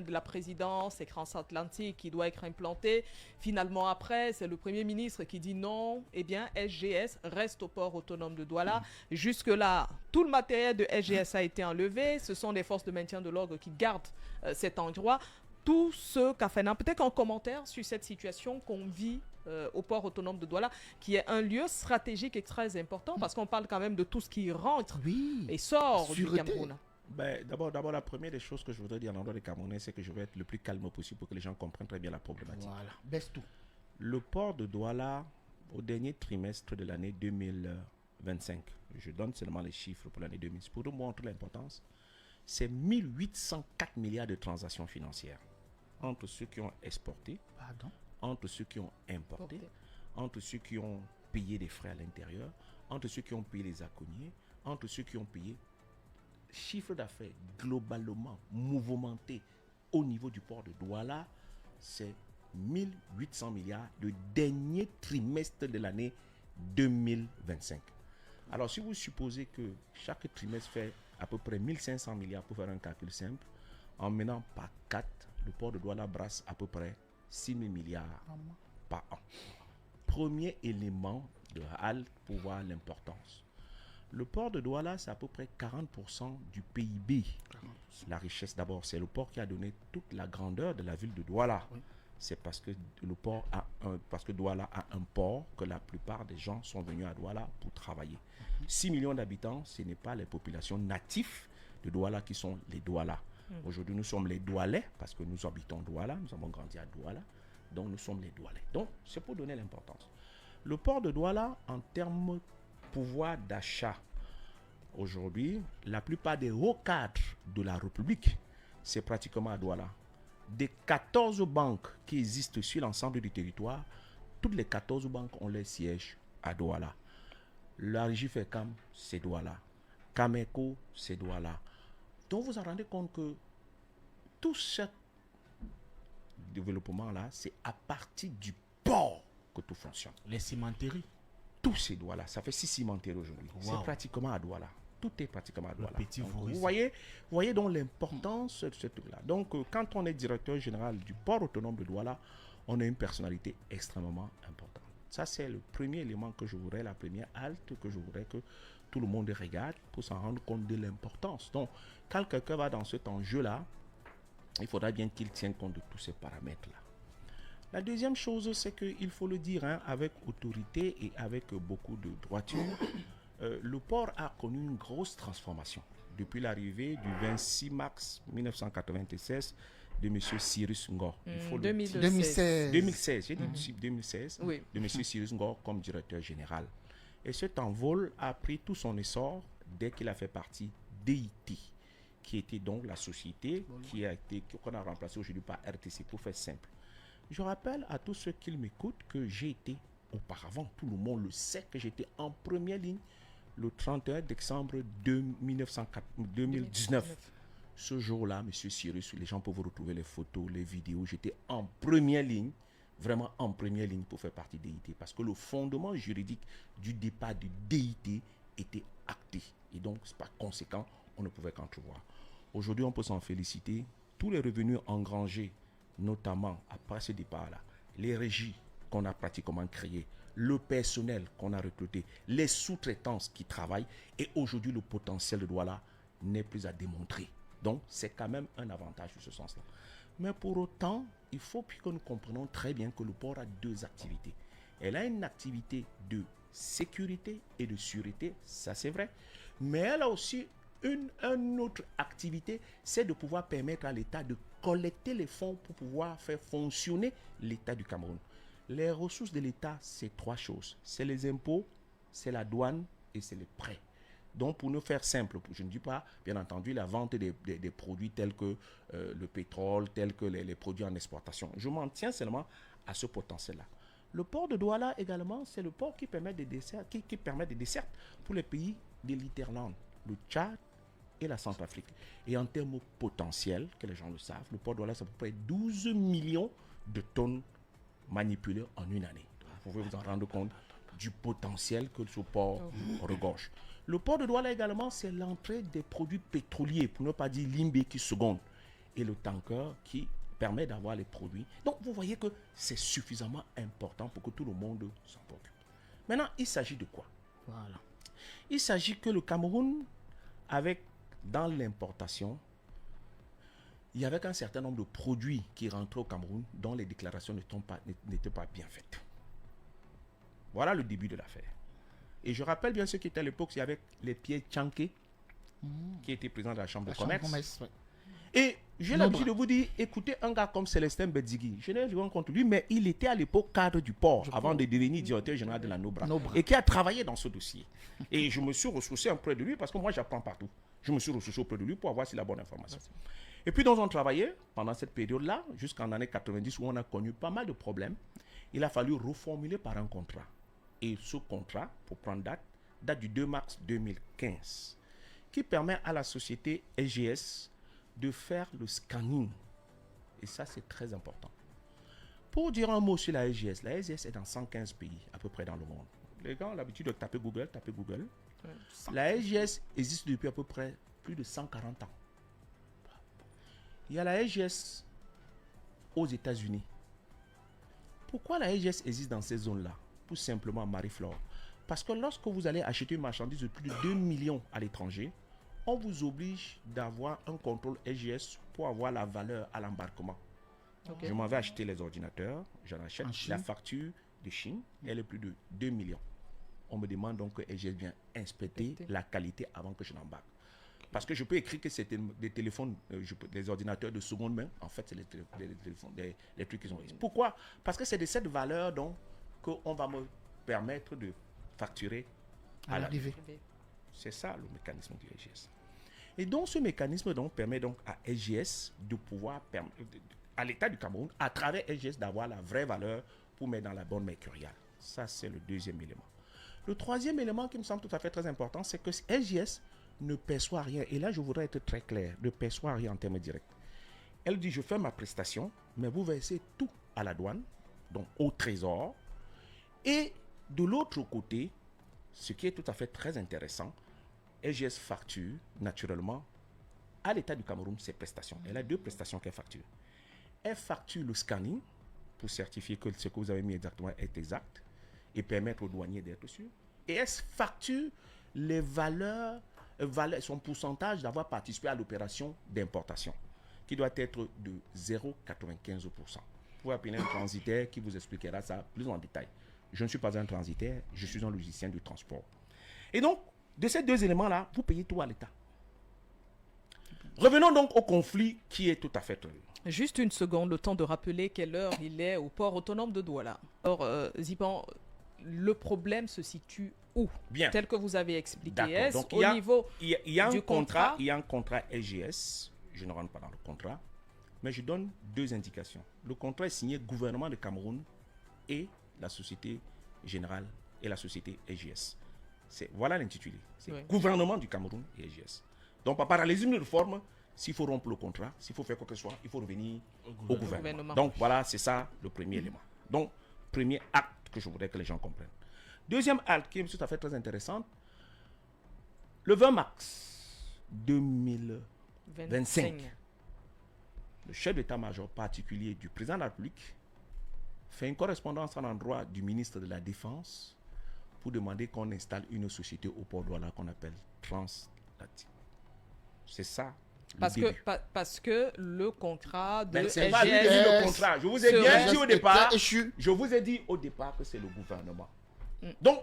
de la présidence et transatlantique qui doit être implanté. Finalement, après, c'est le Premier ministre qui dit non. Eh bien, SGS reste au port autonome de Douala. Jusque-là, tout le matériel de SGS a été enlevé. Ce sont les forces de maintien de l'ordre qui gardent cet endroit. Tout ce qu'a fait, peut-être en commentaire sur cette situation qu'on vit au port autonome de Douala, qui est un lieu stratégique et très important parce qu'on parle quand même de tout ce qui rentre et sort du Cameroun. Ben, d'abord, la première des choses que je voudrais dire à l'endroit des Camerounais, c'est que je vais être le plus calme possible pour que les gens comprennent très bien la problématique. Voilà, baisse tout. Le port de Douala, au dernier trimestre de l'année 2025, je donne seulement les chiffres pour l'année 2000, pour vous montrer l'importance, c'est 1804 milliards de transactions financières entre ceux qui ont exporté, entre ceux qui ont importé, entre ceux qui ont payé des frais à l'intérieur, entre ceux qui ont payé les accognés, entre ceux qui ont payé. Chiffre d'affaires globalement mouvementé au niveau du port de Douala, c'est 1800 milliards le dernier trimestre de l'année 2025. Alors si vous supposez que chaque trimestre fait à peu près 1500 milliards pour faire un calcul simple, en menant par 4, le port de Douala brasse à peu près 6000 milliards par an. Premier élément de halte pour voir l'importance. Le port de Douala, c'est à peu près 40% du PIB. 40%. La richesse, d'abord, c'est le port qui a donné toute la grandeur de la ville de Douala. Oui. C'est parce que parce que Douala a un port que la plupart des gens sont venus à Douala pour travailler. 6 millions d'habitants, ce n'est pas les populations natives de Douala qui sont les Douala. Aujourd'hui, nous sommes les Doualais parce que nous habitons Douala, nous avons grandi à Douala, donc nous sommes les Doualais. Donc, c'est pour donner l'importance. Le port de Douala, en termes pouvoir d'achat, aujourd'hui, la plupart des hauts cadres de la République, c'est pratiquement à Douala. Des 14 banques qui existent sur l'ensemble du territoire, toutes les 14 banques ont leur siège à Douala. La régie FECAM, c'est Douala. Cameco, c'est Douala. Donc vous vous rendez compte que tout ce développement-là, c'est à partir du port que tout fonctionne. Les cimenteries. Tout c'est Douala. Ça fait 6 cimenteries aujourd'hui. Wow. C'est pratiquement à Douala. Tout est pratiquement à Douala. Vous voyez donc l'importance de ce truc-là. Donc, quand on est directeur général du port autonome de Douala, on a une personnalité extrêmement importante. Ça, c'est le premier élément que je voudrais, la première halte que je voudrais que tout le monde regarde pour s'en rendre compte de l'importance. Donc, quand quelqu'un va dans cet enjeu-là, il faudra bien qu'il tienne compte de tous ces paramètres-là. La deuxième chose, c'est qu'il faut le dire avec autorité et avec beaucoup de droiture, le port a connu une grosse transformation depuis l'arrivée du 26 mars 1996 de M. Cyrus Ngor. 2016. J'ai dit 2016, oui. De M. Cyrus Ngor comme directeur général. Et cet envol a pris tout son essor dès qu'il a fait partie d'EIT, qui était donc la société qu'on a remplacée aujourd'hui par RTC, pour faire simple. Je rappelle à tous ceux qui m'écoutent que j'ai été auparavant, tout le monde le sait, que j'étais en première ligne le 31 décembre 2019. Ce jour-là, M. Cyrus, les gens peuvent vous retrouver les photos, les vidéos, j'étais en première ligne, vraiment en première ligne pour faire partie d'EIT, parce que le fondement juridique du départ de DIT était acté. Et donc, par conséquent, on ne pouvait qu'entrevoir. Aujourd'hui, on peut s'en féliciter. Tous les revenus engrangés, notamment après ce départ-là, les régies qu'on a pratiquement créées, le personnel qu'on a recruté, les sous-traitances qui travaillent, et aujourd'hui le potentiel de Douala n'est plus à démontrer. Donc c'est quand même un avantage de ce sens-là. Mais pour autant, il faut que nous comprenions très bien que le port a deux activités. Elle a une activité de sécurité et de sûreté, ça c'est vrai, mais elle a aussi une autre activité, c'est de pouvoir permettre à l'État de collecter les fonds pour pouvoir faire fonctionner l'État du Cameroun. Les ressources de l'État, c'est trois choses. C'est les impôts, c'est la douane et c'est les prêts. Donc, pour nous faire simple, je ne dis pas, bien entendu, la vente des produits tels que le pétrole, tels que les produits en exportation. Je m'en tiens seulement à ce potentiel-là. Le port de Douala également, c'est le port qui permet des dessertes, qui permet des dessertes pour les pays de l'Interland, le Tchad et la Centrafrique. Et en termes potentiels, que les gens le savent, le port de Douala, c'est à peu près 12 millions de tonnes manipulées en une année. Donc, vous pouvez vous en rendre compte du potentiel que ce port regorge. Le port de Douala également, c'est l'entrée des produits pétroliers, pour ne pas dire Limbé qui seconde. et le tanker qui permet d'avoir les produits. Donc, vous voyez que c'est suffisamment important pour que tout le monde s'en préoccupe. Maintenant, il s'agit de quoi? Voilà. Il s'agit que le Cameroun, dans l'importation, il y avait un certain nombre de produits qui rentraient au Cameroun dont les déclarations n'étaient pas bien faites. Voilà le début de l'affaire. Et je rappelle bien ce qui était à l'époque, il y avait les pieds Tchanké, qui était président de la Chambre de commerce. Ouais. Et j'ai l'habitude de vous dire, écoutez, un gars comme Célestin Bedzigui, je n'ai rien contre lui, mais il était à l'époque cadre du port avant de devenir directeur général de la Nobra. Et qui a travaillé dans ce dossier. Et je me suis ressourcé auprès de lui parce que moi j'apprends partout. Je me suis ressourcé auprès de lui pour avoir si la bonne information. Et puis, donc, on travaillait pendant cette période-là, jusqu'en année 90, où on a connu pas mal de problèmes. Il a fallu reformuler par un contrat. Et ce contrat, pour prendre date du 2 mars 2015, qui permet à la société SGS de faire le scanning. Et ça, c'est très important. Pour dire un mot sur la SGS est dans 115 pays, à peu près dans le monde. Les gens ont l'habitude de taper Google. La SGS existe depuis à peu près plus de 140 ans. Il y a la SGS aux États-Unis. Pourquoi la SGS existe dans ces zones-là? Tout simplement, Marie-Flore. Parce que lorsque vous allez acheter une marchandise de plus de 2 millions à l'étranger, on vous oblige d'avoir un contrôle SGS pour avoir la valeur à l'embarquement. Okay. Je m'en vais acheter les ordinateurs, j'en achète la facture de Chine, elle est plus de 2 millions. On me demande donc que SGS vienne inspecter la qualité avant que je l'embarque. Parce que je peux écrire que c'est des téléphones, des ordinateurs de seconde main. En fait, c'est les téléphones, les trucs qu'ils ont. Pourquoi? Parce que c'est de cette valeur donc qu'on va me permettre de facturer à l'arrivée. C'est ça le mécanisme du SGS. Et donc ce mécanisme donc permet donc à SGS de pouvoir à l'État du Cameroun, à travers SGS, d'avoir la vraie valeur pour mettre dans la bonne mercuriale. Ça, c'est le deuxième élément. Le troisième élément qui me semble tout à fait très important, c'est que SGS ne perçoit rien. Et là, je voudrais être très clair, ne perçoit rien en termes directs. Elle dit, je fais ma prestation, mais vous versez tout à la douane, donc au trésor. Et de l'autre côté, ce qui est tout à fait très intéressant, SGS facture naturellement à l'État du Cameroun ses prestations. Elle a deux prestations qu'elle facture. Elle facture le scanning pour certifier que ce que vous avez mis exactement est exact et permettre aux douaniers d'être sûrs. Et elle facture les valeurs, son pourcentage d'avoir participé à l'opération d'importation, qui doit être de 0,95%. Vous pouvez appeler un transitaire qui vous expliquera ça plus en détail. Je ne suis pas un transitaire, je suis un logicien du transport. Et donc, de ces deux éléments-là, vous payez tout à l'État. Revenons donc au conflit qui est tout à fait... Juste une seconde, le temps de rappeler quelle heure il est au port autonome de Douala. Alors, Zipan, le problème se situe où? Bien. Tel que vous avez expliqué. D'accord. Est-ce donc, au niveau il y a du un contrat? Il y a un contrat SGS. Je ne rentre pas dans le contrat. Mais je donne deux indications. Le contrat est signé gouvernement de Cameroun et la Société Générale et la Société SGS. Voilà l'intitulé. C'est gouvernement du Cameroun et SGS. Donc, par parallélisme de forme, s'il faut rompre le contrat, s'il faut faire quoi que ce soit, il faut revenir au gouvernement. Donc, voilà, c'est ça le premier élément. Donc, premier acte que je voudrais que les gens comprennent. Deuxième acte qui est tout à fait très intéressant. Le 20 mars 2025, le chef d'état-major particulier du président de la République fait une correspondance à l'endroit du ministre de la Défense pour demander qu'on installe une société au port Douala qu'on appelle Translatine. C'est ça. Parce que le contrat de c'est pas lui qui a dit le contrat. Je vous ai bien dit au départ. Je vous ai dit au départ que c'est le gouvernement. Donc,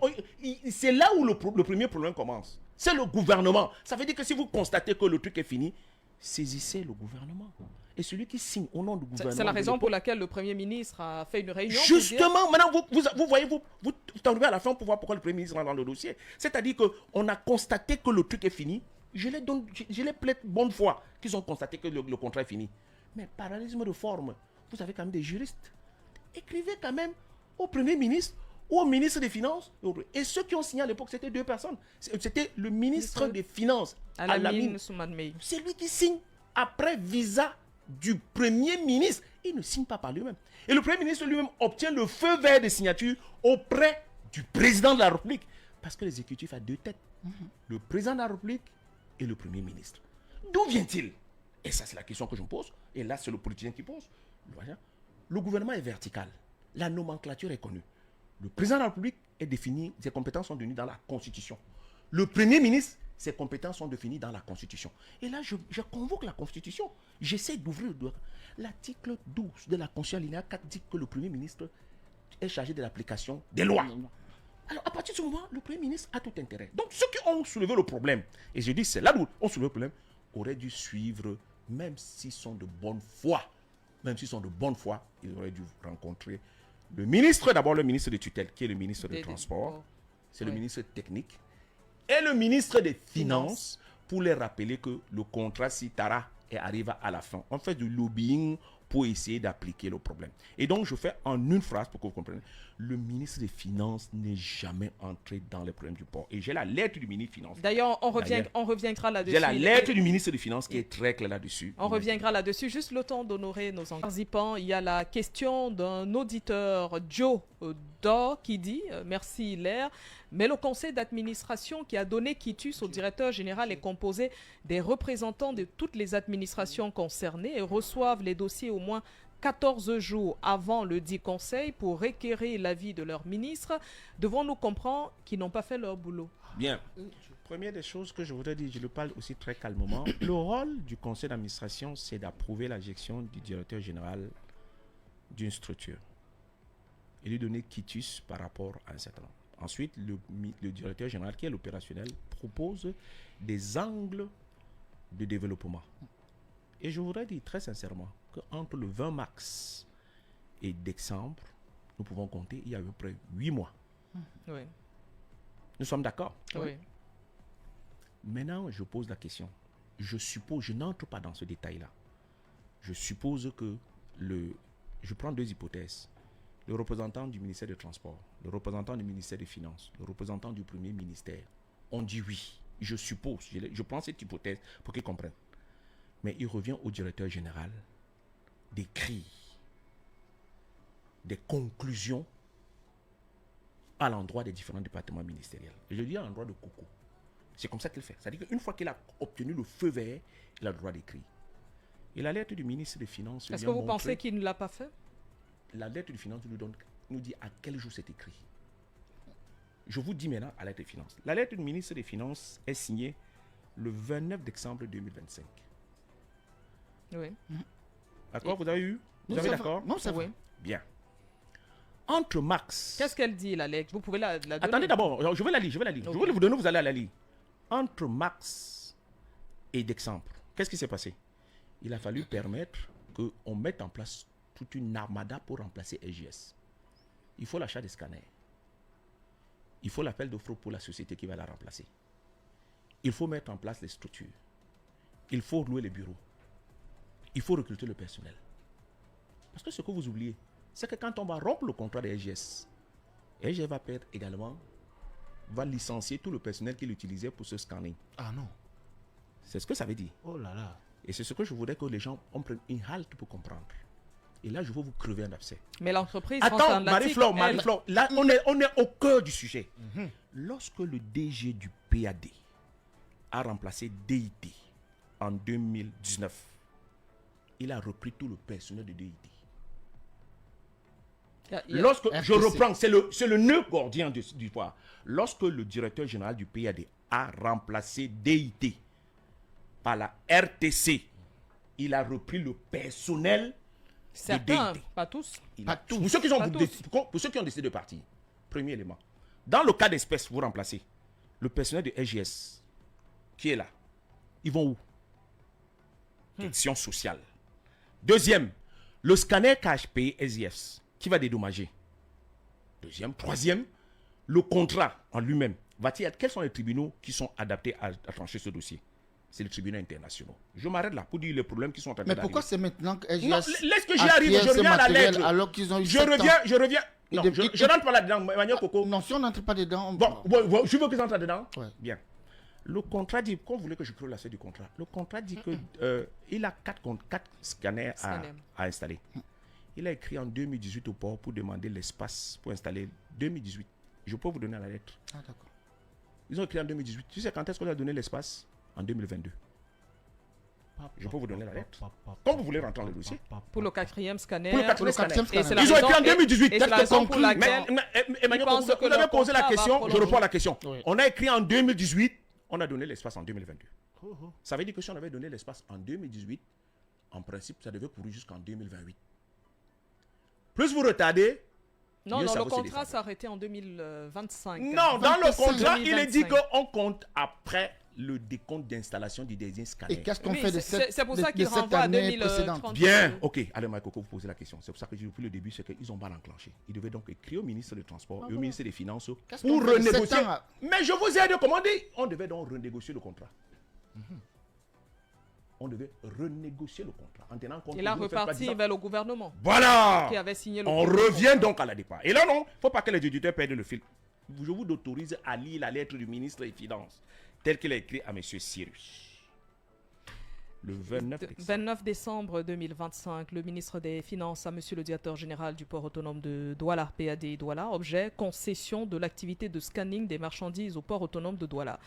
c'est là où le premier problème commence. C'est le gouvernement. Ça veut dire que si vous constatez que le truc est fini, saisissez le gouvernement. Et celui qui signe au nom du gouvernement... C'est la raison pour laquelle le Premier ministre a fait une réunion. Maintenant, vous voyez, vous arrivez à la fin pour voir pourquoi le Premier ministre rentre dans le dossier. C'est-à-dire qu'on a constaté que le truc est fini. Je les plaide bonne foi qu'ils ont constaté que le contrat est fini. Mais parallélisme de forme, vous avez quand même des juristes. Écrivez quand même au Premier ministre ou au ministre des Finances. Et ceux qui ont signé à l'époque, c'était deux personnes. C'était le ministre des Finances, Alamine. C'est lui qui signe après visa du Premier ministre. Il ne signe pas par lui-même. Et le Premier ministre lui-même obtient le feu vert de signature auprès du président de la République. Parce que l'exécutif a deux têtes. Le président de la République et le Premier ministre. D'où vient-il? Et ça, c'est la question que je me pose. Et là, c'est le politicien qui pose. Voilà. Le gouvernement est vertical. La nomenclature est connue. Le président de la République est défini, ses compétences sont définies dans la Constitution. Le Premier ministre, ses compétences sont définies dans la Constitution. Et là, je convoque la Constitution. J'essaie d'ouvrir l'article 12 de la Constitution, alinéa 4, dit que le Premier ministre est chargé de l'application des lois. Alors, à partir de ce moment, le Premier ministre a tout intérêt. Donc, ceux qui ont soulevé le problème, et je dis, c'est là où on soulevé le problème, auraient dû suivre, même s'ils sont de bonne foi, ils auraient dû rencontrer le ministre, d'abord le ministre de tutelle, qui est le ministre des Transports, c'est le ministre technique, et le ministre des Finances, pour les rappeler que le contrat Citara arrive à la fin. On fait du lobbying pour essayer d'appliquer le problème. Et donc, je fais en une phrase pour que vous compreniez. Le ministre des Finances n'est jamais entré dans les problèmes du port. Et j'ai la lettre du ministre des Finances. D'ailleurs, on reviendra là-dessus. J'ai la lettre du ministre des Finances qui est très claire là-dessus. On reviendra là-dessus. Juste le temps d'honorer nos engagements. Il y a la question d'un auditeur, Joe Dor, qui dit « Merci Hilaire, mais le conseil d'administration qui a donné quitus au directeur général est composé des représentants de toutes les administrations concernées et reçoivent les dossiers au moins 14 jours avant le dit conseil pour requérir l'avis de leur ministre. Devons-nous comprendre qu'ils n'ont pas fait leur boulot ?» Bien. Première des choses que je voudrais dire, je le parle aussi très calmement. Le rôle du conseil d'administration, c'est d'approuver la gestion du directeur général d'une structure et lui donner quitus par rapport à un certain nombre. Ensuite, le directeur général, qui est l'opérationnel, propose des angles de développement. Et je voudrais dire très sincèrement qu'entre le 20 mars et décembre, nous pouvons compter, il y a à peu près 8 mois. Oui. Nous sommes d'accord? Oui. Maintenant, je pose la question. Je suppose, je n'entre pas dans ce détail-là. Je suppose que je prends deux hypothèses. Le représentant du ministère des Transports, le représentant du ministère des Finances, le représentant du Premier ministère ont dit oui. Je suppose, je prends cette hypothèse pour qu'ils comprennent. Mais il revient au directeur général d'écrire des conclusions à l'endroit des différents départements ministériels. Je dis à l'endroit de Coco. C'est comme ça qu'il fait. C'est-à-dire qu'une fois qu'il a obtenu le feu vert, il a le droit d'écrire. Et la lettre du ministre des Finances... Est-ce que vous pensez qu'il ne l'a pas fait? La lettre du Finances nous dit à quel jour c'est écrit. Je vous dis maintenant à la lettre des Finances. La lettre du ministre des Finances est signée le 29 décembre 2025. Oui. D'accord, vous avez eu? Vous avez d'accord? Non, c'est vrai. Bien. Entre mars... Qu'est-ce qu'elle dit, la lettre? Vous pouvez la donner? Attendez d'abord, je vais la lire. Okay. Je vais vous donner, vous allez la lire. Entre mars et décembre, qu'est-ce qui s'est passé? Il a fallu permettre qu'on mette en place toute une armada pour remplacer SGS. Il faut l'achat des scanners. Il faut l'appel d'offres pour la société qui va la remplacer. Il faut mettre en place les structures. Il faut louer les bureaux. Il faut recruter le personnel. Parce que ce que vous oubliez, c'est que quand on va rompre le contrat de SGS, SGS va perdre également, va licencier tout le personnel qu'il utilisait pour ce scanning. Ah non. C'est ce que ça veut dire. Oh là là. Et c'est ce que je voudrais que les gens prennent une halte pour comprendre. Et là, je vais vous crever un abcès. Mais l'entreprise... Attends, Marie-Flore, là, on est au cœur du sujet. Lorsque le DG du PAD a remplacé DIT en 2019, il a repris tout le personnel de DIT. Lorsque, je reprends, c'est le nœud gordien du pouvoir. Lorsque le directeur général du PAD a remplacé DIT par la RTC, il a repris le personnel certains, de DIT. Pas tous. Pas tous. Pour ceux qui ont décidé de partir, premier élément. Dans le cas d'espèce, vous remplacez le personnel de SGS qui est là. Ils vont où? Question sociale. Deuxième, le scanner KHP SIF qui va dédommager. Deuxième. Troisième, le contrat en lui-même. Quels sont les tribunaux qui sont adaptés à trancher ce dossier? C'est les tribunaux internationaux. Je m'arrête là pour dire les problèmes qui sont en train d'arriver. Mais pourquoi c'est maintenant que SGS... Non, laisse que j'y arrive, je reviens à la lettre. Alors qu'ils ont eu je reviens. Non, je rentre pas là-dedans, Emmanuel Coco. Non, si on n'entre pas dedans... Bon, je veux qu'ils entrent dedans. Ouais. Bien. Le contrat dit, quand vous voulez que je crée la suite du contrat, le contrat dit que il a 4 scanners à installer. Il a écrit en 2018 au port pour demander l'espace pour installer 2018. Je peux vous donner la lettre. Ah, d'accord. Ils ont écrit en 2018. Tu sais quand est-ce qu'on a donné l'espace? En 2022. Je peux vous donner la lettre. Comme vous voulez rentrer dans le dossier. Pour le 4e scanner. Pour le 4e scanner. Et c'est la Ils ont raison- écrit en 2018. et c'est la raison pour laquelle Emmanuel, pensent que vous avez leur posé la contrat va question, je prolonger. réponds à la question. Oui. On a écrit en 2018, on a donné l'espace en 2022. Ça veut dire que si on avait donné l'espace en 2018, en principe, ça devait courir jusqu'en 2028. Plus vous retardez, Non, mieux non, ça le vaut, c'est contrat décembre. s'arrêtait en 2025. Non, dans le 25, contrat, il est dit 2025. qu'on compte après le décompte d'installation du deuxième Et scanner. qu'est-ce qu'on Oui, fait de c'est- cette, c'est pour ça de qu'il cette renvoie à année précédente? 2030. Bien, ok. Allez, Michael, vous posez la question. C'est pour ça que depuis le début, c'est qu'ils ont mal enclenché. Ils devaient donc écrire au ministre des Transports et au ministre des Finances Qu'est-ce pour qu'on fait de 7 renégocier. ans à- Mais je vous ai demandé, on devait donc renégocier le contrat. On devait renégocier le contrat en tenant compte Il a que vous ne faites pas reparti 10 ans. vers le gouvernement Voilà. qui avait signé le On premier revient contrat. donc à la départ. Et là, non, il ne faut pas que les éditeurs perdent le fil. Je vous autorise à lire la lettre du ministre des Finances, telle qu'il a écrit à M. Cyrus. Le 29 décembre. 29 décembre 2025, le ministre des Finances à Monsieur le directeur général du port autonome de Douala, PAD Douala, objet concession de l'activité de scanning des marchandises au port autonome de Douala.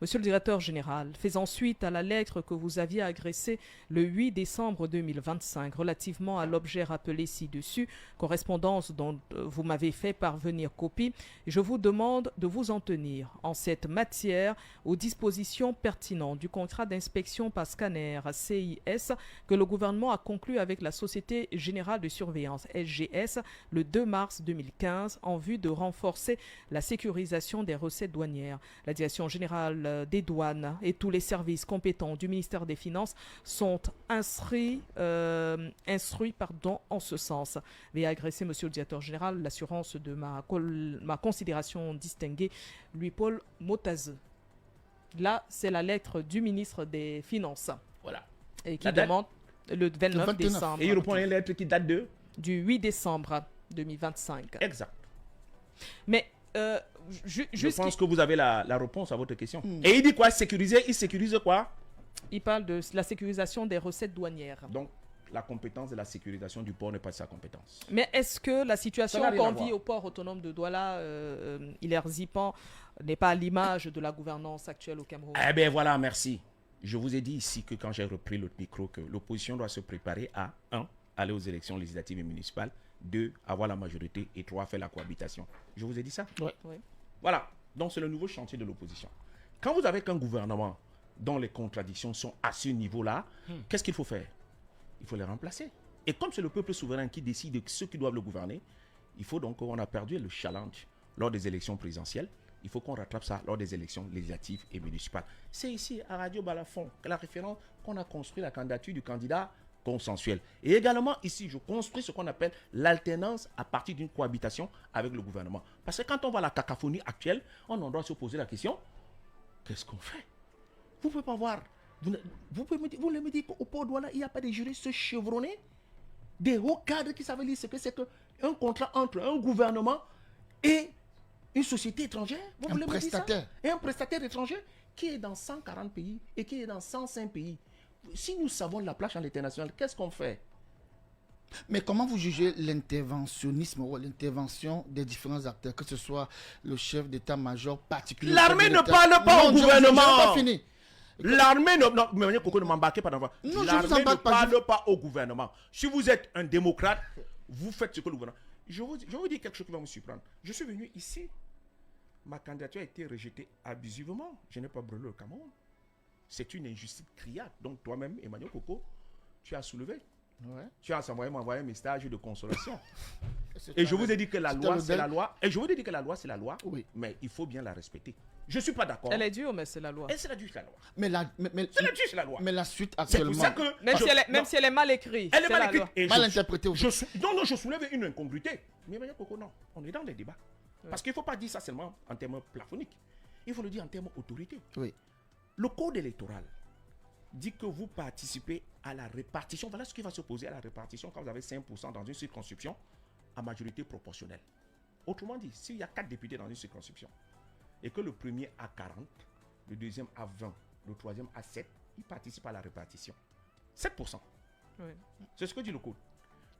Monsieur le directeur général, faisant suite à la lettre que vous aviez agressée le 8 décembre 2025 relativement à l'objet rappelé ci-dessus, correspondance dont vous m'avez fait parvenir copie, je vous demande de vous en tenir en cette matière aux dispositions pertinentes du contrat d'inspection par scanner CIS que le gouvernement a conclu avec la Société Générale de Surveillance SGS le 2 mars 2015 en vue de renforcer la sécurisation des recettes douanières. La Direction générale des douanes et tous les services compétents du ministère des Finances sont instruits en ce sens. Veuillez agresser, Monsieur le directeur général, l'assurance de ma considération distinguée, Louis-Paul Motazeux. Là, c'est la lettre du ministre des Finances. Voilà. Et qui La date? demande le 29 Le 29. décembre. Et il reprend une lettre qui date de. Du 8 décembre 2025. Exact. Mais Je pense que vous avez la réponse à votre question. Et il dit quoi? Sécuriser. Il sécurise quoi? il parle de la sécurisation des recettes douanières. Donc, la compétence de la sécurisation du port n'est pas sa compétence. Mais est-ce que la situation Ça n'a rien à qu'on voir. vit au port autonome de Douala, Hilaire Zipan, n'est pas à l'image de la gouvernance actuelle au Cameroun? Eh bien voilà, merci. Je vous ai dit ici que quand j'ai repris le micro, que l'opposition doit se préparer à 1. Aller aux élections législatives et municipales, 2. Avoir la majorité et 3. Faire la cohabitation. Je vous ai dit ça? Oui. Oui. Voilà. Donc c'est le nouveau chantier de l'opposition. Quand vous avez qu'un gouvernement dont les contradictions sont à ce niveau-là, qu'est-ce qu'il faut faire? Il faut les remplacer. Et comme c'est le peuple souverain qui décide de ceux qui doivent le gouverner, il faut donc qu'on a perdu le challenge lors des élections présidentielles. Il faut qu'on rattrape ça lors des élections législatives et municipales. C'est ici, à Radio Balafon, que la référence qu'on a construit la candidature du candidat consensuel. Et également, ici, je construis ce qu'on appelle l'alternance à partir d'une cohabitation avec le gouvernement. Parce que quand on voit la cacophonie actuelle, on en doit se poser la question, qu'est-ce qu'on fait? Vous ne pouvez pas voir. Vous voulez me dire qu'au port Douala, il n'y a pas de juristes chevronnés? Des hauts cadres qui savent lire ce que c'est qu'un contrat entre un gouvernement et une société étrangère? Vous Un voulez me dire ça? prestataire. Et un prestataire étranger qui est dans 140 pays et qui est dans 105 pays. Si nous savons la plage à l'international, qu'est-ce qu'on fait? Mais comment vous jugez l'interventionnisme ou l'intervention des différents acteurs, que ce soit le chef d'état-major particulier? L'armée chef de ne l'État- parle pas au Non, je n'ai gouvernement. pas fini. L'armée ne... Non, mais Coco, ne m'embarquez pas dans la voie. Non, je vous L'armée ne embarque pas, parle pas au gouvernement. Si vous êtes un démocrate, vous faites ce que le gouvernement... Je vous dis quelque chose qui va me surprendre. Je suis venu ici. Ma candidature a été rejetée abusivement. Je n'ai pas brûlé le Cameroun. C'est une injustice criarde. Donc toi-même, Emmanuel Coco, tu as soulevé. Ouais. Tu as m'envoyé un message de consolation. C'est Et je un- vous ai dit que la c'était loi, le c'est la bel- loi. Et je vous ai dit que la loi, c'est la loi. Oui. Mais il faut bien la respecter. Je ne suis pas d'accord. Elle est dure, mais c'est la loi. Et c'est la due, c'est la loi. Mais la, C'est la due, c'est la loi. mais la suite C'est pour actuellement, ça que... Même, je- même non, si elle est mal écrite. elle est c'est mal la écrite. loi. Et mal je- interprétée aussi. non, je soulève une incongruité. Mais Emmanuel Coco, non. On est dans les débats. Parce qu'il ne faut pas dire ça seulement en termes plafoniques. Il faut le dire en termes autorité. Oui. Le code électoral dit que vous participez à la répartition. Voilà ce qui va se poser à la répartition quand vous avez 5% dans une circonscription à majorité proportionnelle. Autrement dit, s'il y a 4 députés dans une circonscription et que le premier a 40, le deuxième a 20, le troisième a 7, il participe à la répartition. 7%. Oui. C'est ce que dit le code.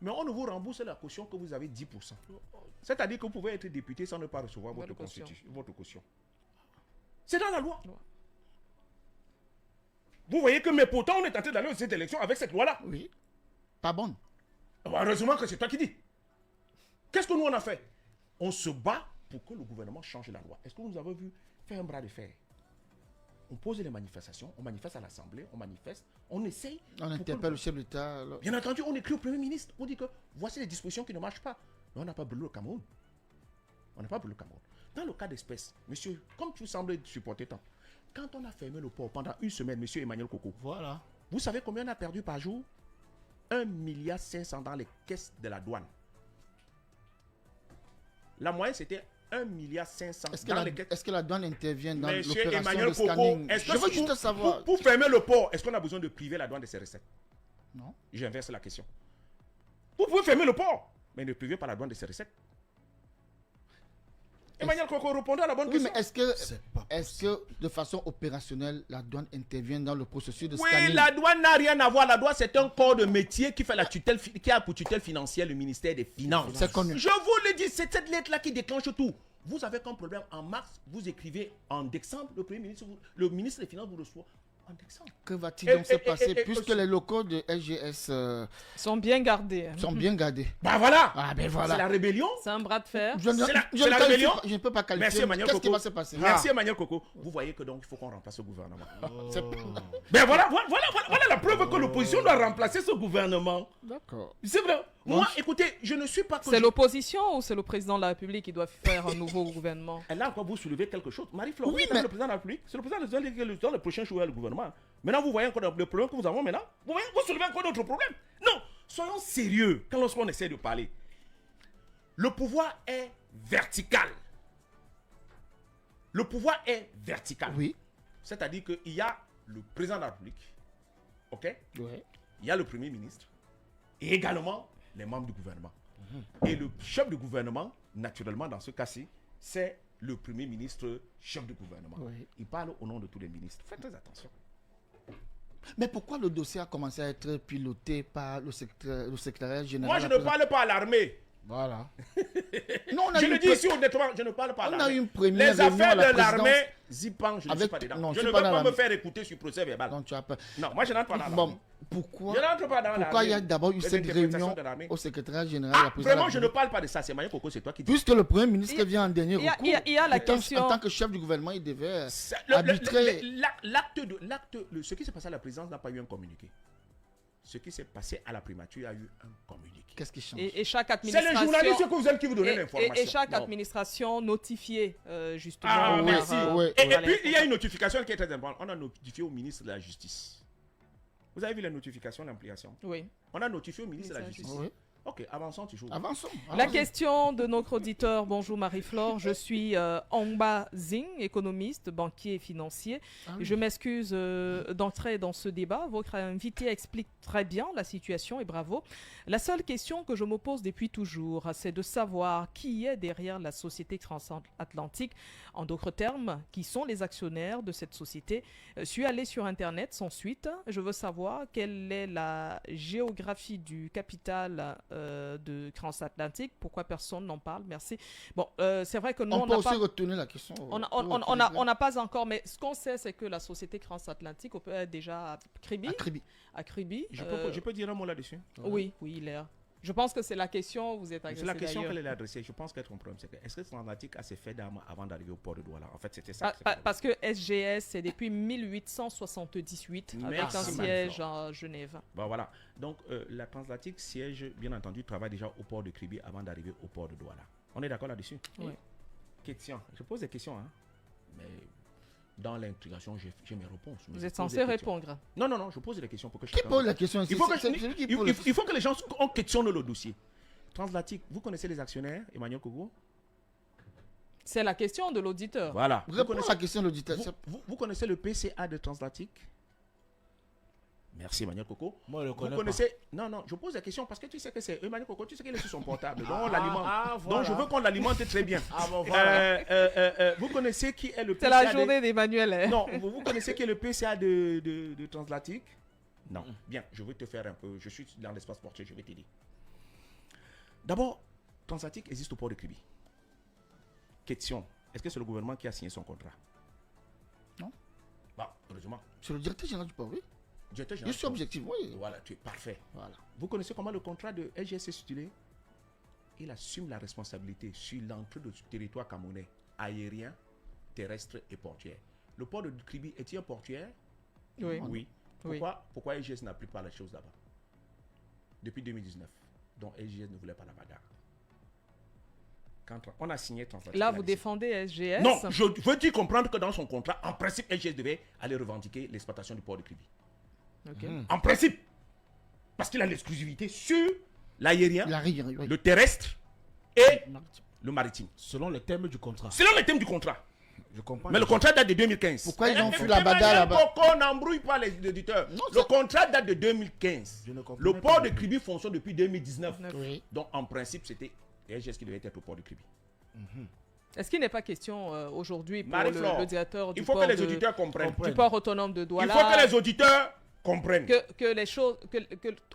Mais on ne vous rembourse la caution que vous avez 10%. C'est-à-dire que vous pouvez être député sans ne pas recevoir votre caution. caution. C'est dans la loi. Loi. Vous voyez que, mais pourtant, on est tenté d'aller aux cette élection avec cette loi-là. Oui. Pas bonne. Heureusement que c'est toi qui dis. Qu'est-ce que nous, on a fait? On se bat pour que le gouvernement change la loi. Est-ce que vous avez vu faire un bras de fer? On pose les manifestations, on manifeste à l'Assemblée, on manifeste, on essaye. On interpelle le chef d'État. Alors. Bien entendu, on écrit au Premier ministre, on dit que voici les dispositions qui ne marchent pas. Mais on n'a pas brûlé le Cameroun. On n'a pas brûlé le Cameroun. Dans le cas d'espèce, monsieur, comme tu sembles supporter tant, quand on a fermé le port pendant une semaine, monsieur Emmanuel Coco, Voilà. vous savez combien on a perdu par jour? 1,5 milliard dans les caisses de la douane. La moyenne, c'était 1,5 milliard dans les caisses. Est-ce que la douane intervient dans Monsieur l'opération Emmanuel de Coco, scanning? est-ce Je que veux juste savoir. pour fermer le port, est-ce qu'on a besoin de priver la douane de ses recettes? Non. J'inverse la question. Vous pouvez fermer le port, mais ne privez pas la douane de ses recettes. Emmanuel Coco, répondez à la bonne Oui, question. mais est-ce que de façon opérationnelle, la douane intervient dans le processus de Oui, scanning? la douane n'a rien à voir. La douane, c'est un corps de métier qui fait la tutelle, qui a pour tutelle financière le ministère des Finances. C'est connu. Je vous le dis, c'est cette lettre-là qui déclenche tout. Vous avez comme problème en mars, vous écrivez en décembre, le ministre des Finances vous reçoit en décembre. Que va-t-il donc se passer puisque les locaux de SGS Sont bien gardés. sont bien gardés? Bah voilà. Ah ben C'est voilà. la rébellion. C'est un bras de fer. Je ne C'est la qualifie rébellion. pas- je ne peux pas Merci qualifier. Emmanuel Qu'est-ce Coco. qui va se passer? Merci Emmanuel Coco. Vous voyez que donc il faut qu'on remplace ce gouvernement. C'est- Ben voilà la preuve que l'opposition doit remplacer ce gouvernement. D'accord. C'est vrai. Moi, écoutez, je ne suis pas. C'est l'opposition ou c'est le président de la République qui doit faire un nouveau gouvernement? Et là encore, vous soulevez quelque chose. Marie-Flore, Oui, vous êtes mais- le président de la République. C'est le président dans le prochain choix le gouvernement. Maintenant, vous voyez encore le problème que nous avons maintenant. Vous soulevez encore d'autres problèmes. Non, soyons sérieux quand lorsqu'on essaie de parler. Le pouvoir est vertical. Le pouvoir est vertical. Oui. C'est-à-dire qu'il y a le président de la République, ok? Ouais. Il y a le Premier ministre et également les membres du gouvernement. Et le chef du gouvernement, naturellement, dans ce cas-ci, c'est le Premier ministre, chef du gouvernement. Oui. Il parle au nom de tous les ministres. Faites très attention. Mais pourquoi le dossier a commencé à être piloté par le secrétaire général? Moi, je ne parle pas à l'armée. Voilà. Non, on a Je eu le une dis ici honnêtement, je ne parle pas à on a l'armée. eu une première Les réunion à affaires la de l'armée, présidence. Zipan, je ne Avec- suis pas dedans. non, Je je ne suis veux pas pas dans me la- faire écouter sur procès verbal. Donc, tu as pas. Non, moi, je n'entre pas dans l'armée. Bon, pourquoi, Je n'entre pas dans l'armée. pourquoi il y a d'abord eu Les cette interprétations réunion de l'armée. au secrétaire général de la Ah, présidence? vraiment, je ne parle pas de ça. C'est Emmanuel Coco, c'est toi qui dis. Puisque le Premier ministre Il- vient en dernier il y a- recours. il y a la Pourtant, question- En tant que chef du gouvernement, il devait C'est- arbitrer. Ce qui s'est passé à la présidence n'a pas eu un communiqué. Ce qui s'est passé à la primature, il y a eu un communiqué. Qu'est-ce qui change? Et chaque C'est administration... les journalistes que vous aiment qui vous donnent et l'information. chaque Non. administration notifiée justement. Ah, par, merci. ouais. Et par puis, il y a les- une notification qui est très importante. On a notifié au ministre de la Justice. Vous avez vu la notification d'implication? Oui. On a notifié au ministre de la Justice. Oui. Ok, avançons toujours. Avançons. La avançons. question de notre auditeur, bonjour Marie-Flore, je suis Ongba Zing, économiste, banquier et financier. Ah oui. Je m'excuse d'entrer dans ce débat, votre invité explique très bien la situation et bravo. La seule question que je me pose depuis toujours, c'est de savoir qui est derrière la société transatlantique, en d'autres termes, qui sont les actionnaires de cette société. Je suis allé sur Internet sans suite, je veux savoir quelle est la géographie du capital de transatlantique, pourquoi personne n'en parle, merci. Bon, c'est vrai que nous, On on peut n'a aussi pas... retourner la question. On n'a pas encore, mais ce qu'on sait, c'est que la société transatlantique, on peut être déjà à Kribi. À Kribi. Je peux dire un mot là-dessus? Oui, il est. Je pense que c'est la question, vous êtes C'est agressé la question d'ailleurs. qu'elle est adressée. Je pense qu'être un problème, c'est que est-ce que Transatlantique a ses faits d'armes avant d'arriver au port de Douala? En fait, c'était ça. que c'est Parce que SGS, c'est depuis 1878, avec Merci, un siège Marie-Flore. à Genève. Bon, voilà. Donc, la Transatlantique siège, bien entendu, travaille déjà au port de Kribi avant d'arriver au port de Douala. On est d'accord là-dessus? Oui. Question. Je pose des questions, hein. Mais dans l'intrigation, j'ai mes réponses. Mais Vous je êtes pose censé des questions. répondre. Non, je pose des questions pour que Qui chacun... pose la question? Il faut que, C'est celui qui pose il faut que les gens on questionne le dossier. Transatlantique, vous connaissez les actionnaires, Emmanuel Kogo? C'est la question de l'auditeur. Voilà. Vous Réponds à connaissez, la question de l'auditeur. vous connaissez le PCA de Transatlantique? Merci Emmanuel Coco. Moi, je le Vous connais connaissez... Non, je pose la question parce que tu sais que c'est Emmanuel Coco, tu sais qu'il est sur son portable. Donc on l'alimente. voilà. Donc je veux qu'on l'alimente très bien. Ah bon, voilà. Vous connaissez qui est le C'est PCA la journée d'Emmanuel. hein. Non, vous connaissez qui est le PCA de Transatlantique? Non. Bien, je vais te faire un peu... Je suis dans l'espace sportif, je vais t'aider. D'abord, Transatlantique existe au port de Kribi. Question, est-ce que c'est le gouvernement qui a signé son contrat? Non. Bon, Heureusement. C'est le directeur général du port, oui. Directeur Je général. suis objectif, oui. Voilà, tu es parfait. Voilà. Vous connaissez comment le contrat de SGS est stipulé? Il assume la responsabilité sur l'entrée du territoire camerounais, aérien, terrestre et portuaire. Le port de Kribi est-il un portuaire? Oui. Oui. Oui. Pourquoi SGS n'applique pas la chose là-bas? Depuis 2019, dont SGS ne voulait pas la bagarre. Quand on a signé Transatlantique. Là, vous défendez SGS. Non, je veux dire comprendre que dans son contrat, en principe, SGS devait aller revendiquer l'exploitation du port de Kribi. Ok. En principe. Parce qu'il a l'exclusivité sur l'aérien, La rivière, oui. le terrestre et le maritime. Selon les termes du contrat. Selon les thèmes du contrat. Je comprends. Mais le contrat date de 2015. Pourquoi ils ont fait la bagarre là-bas? On n'embrouille pas les éditeurs. Non, Le ça- contrat date de 2015. Je ne comprenais Le pas port du de tout. Kribi fonctionne depuis 2019. Oui. Donc en principe, c'était SGS qui devait être au port de Kribi. Est-ce qu'il n'est pas question aujourd'hui pour Marie-Flore, le directeur du il faut port que les de- auditeurs comprennent. du port autonome de Il Douala faut que les auditeurs comprennent. que les choses que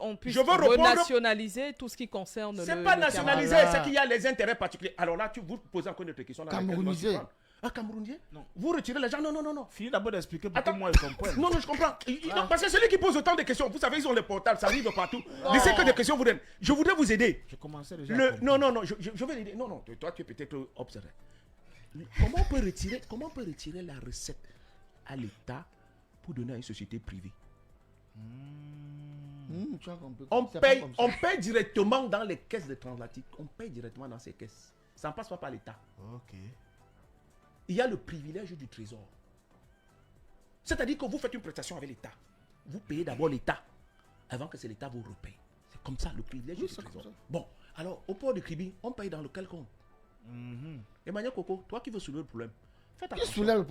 on puisse Je veux répondre- renationaliser tout ce qui concerne le C'est pas le nationalisé, Voilà. c'est qu'il y a les intérêts particuliers. Alors là, vous posez encore une autre question. Camerounisé. Ah, Camerounisé? Non. Vous retirez l'argent? Non, non, non, non. Finis d'abord d'expliquer pour que Attends. moi je comprenne. Non, non, je comprends. Non, parce que celui qui pose autant de questions, vous savez, ils ont les portables, ça arrive partout. Laissez que des questions vous donnent. Je voudrais vous aider. Je commençais déjà. à Non, comprendre. non, non, je vais l'aider. Non, non, toi, tu es peut-être observé. Comment on peut retirer la recette à l'État pour donner à une société privée? Tu as compris. On C'est pas paye, comme ça. on paye directement dans les caisses de Transatlantique. On paye directement dans ces caisses. Ça ne passe pas par l'État. Ok. Il y a le privilège du trésor. C'est-à-dire que vous faites une prestation avec l'État. Vous payez d'abord l'État avant que c'est l'État vous repaye. C'est comme ça le privilège Oui, du c'est trésor. comme ça. Bon, alors au port de Kribi, on paye dans lequel compte? Emmanuel Coco, toi qui veux soulever le problème, faites Je attention. soulève.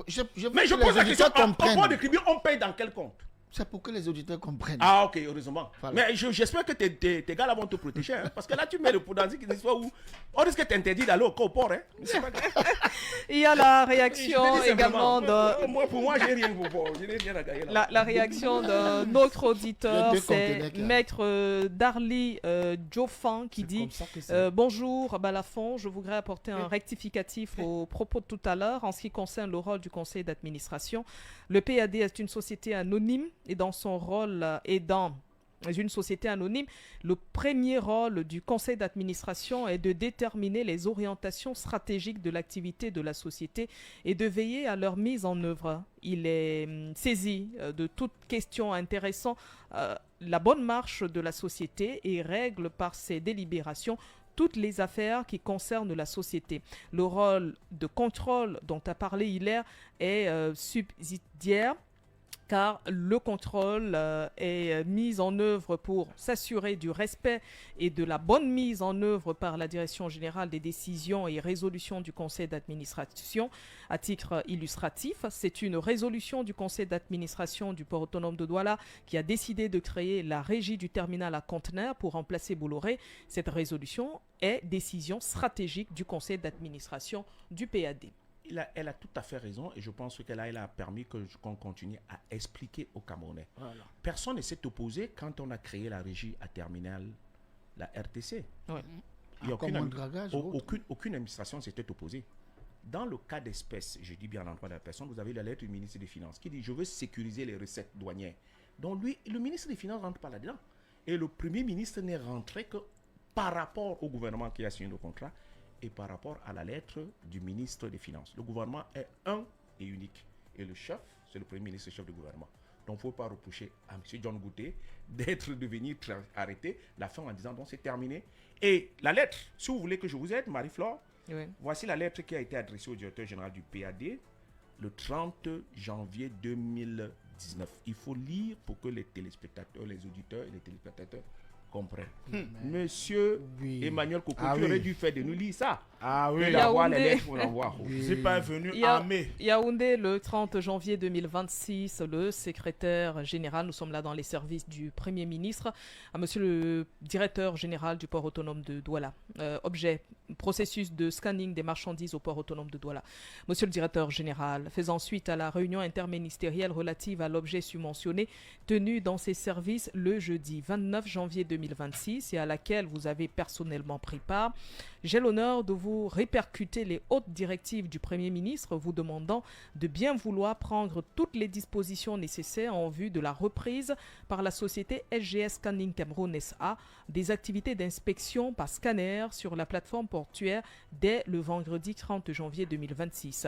Mais je veux que pose les la question, auditeurs au port de comprennent. Kribi, on paye dans quel compte? C'est pour que les auditeurs comprennent. Ah ok, heureusement. Voilà. Mais j'espère que tes gars là vont te protéger. Hein, parce que là, tu mets le pot dans une histoire où on risque de t'interdire d'aller au port. Hein, mais c'est pas grave. Il y a la Je réaction te dis également simplement, de moi, pour moi, j'ai rien pour port. Je n'ai rien à gagner là. la réaction d'un autre auditeur, deux c'est conteneurs qui Maître Darly Jofan qui C'est dit comme ça que c'est. bonjour Balafon, je voudrais apporter un Oui. rectificatif aux propos de tout à l'heure en ce qui concerne le rôle du conseil d'administration. Le PAD est une société anonyme et dans son rôle et dans une société anonyme, le premier rôle du conseil d'administration est de déterminer les orientations stratégiques de l'activité de la société et de veiller à leur mise en œuvre. Il est saisi de toute question intéressant la bonne marche de la société et règle par ses délibérations toutes les affaires qui concernent la société. Le rôle de contrôle dont a parlé Hilaire est subsidiaire car le contrôle est mis en œuvre pour s'assurer du respect et de la bonne mise en œuvre par la Direction générale des décisions et résolutions du conseil d'administration. À titre illustratif, c'est une résolution du conseil d'administration du port autonome de Douala qui a décidé de créer la régie du terminal à conteneurs pour remplacer Bolloré. Cette résolution est décision stratégique du conseil d'administration du PAD. Elle a tout à fait raison et je pense qu'elle a permis qu'on continue à expliquer aux Camerounais. Voilà. Personne ne s'est opposé quand on a créé la régie à terminal, la RTC. Ouais. Il y a Comme un dragage, aucune administration ne s'était opposée. Dans le cas d'espèce, je dis bien l'endroit de la personne, vous avez la lettre du ministre des Finances qui dit « Je veux sécuriser les recettes douanières ». Donc lui, le ministre des Finances ne rentre pas là-dedans. Et le Premier ministre n'est rentré que par rapport au gouvernement qui a signé le contrat et par rapport à la lettre du ministre des Finances. Le gouvernement est un et unique. Et le chef, c'est le Premier ministre, chef du gouvernement. Donc, il ne faut pas reprocher à M. John Gouté d'être devenu arrêté la fin en disant donc c'est terminé. Et la lettre, si vous voulez que je vous aide, Marie-Flore, Oui. voici la lettre qui a été adressée au directeur général du PAD le 30 janvier 2019. Il faut lire pour que les téléspectateurs, les auditeurs et les téléspectateurs comprennent. Monsieur Oui. Emmanuel Coco, Ah tu oui. aurais dû faire de nous lire ça. Ah oui. Et Yaoundé. d'avoir les lettres pour l'envoi. Je suis pas venu Il y a- armé. Yaoundé, le 30 janvier 2026, le secrétaire général, nous sommes là dans les services du Premier ministre, à monsieur le directeur général du port autonome de Douala. Objet, processus de scanning des marchandises au port autonome de Douala. Monsieur le directeur général, faisant suite à la réunion interministérielle relative à l'objet submentionné, tenue dans ses services le jeudi 29 janvier 2026, 2026 et à laquelle vous avez personnellement pris part, j'ai l'honneur de vous répercuter les hautes directives du Premier ministre vous demandant de bien vouloir prendre toutes les dispositions nécessaires en vue de la reprise par la société SGS Scanning Cameroun SA des activités d'inspection par scanner sur la plateforme portuaire dès le vendredi 30 janvier 2026.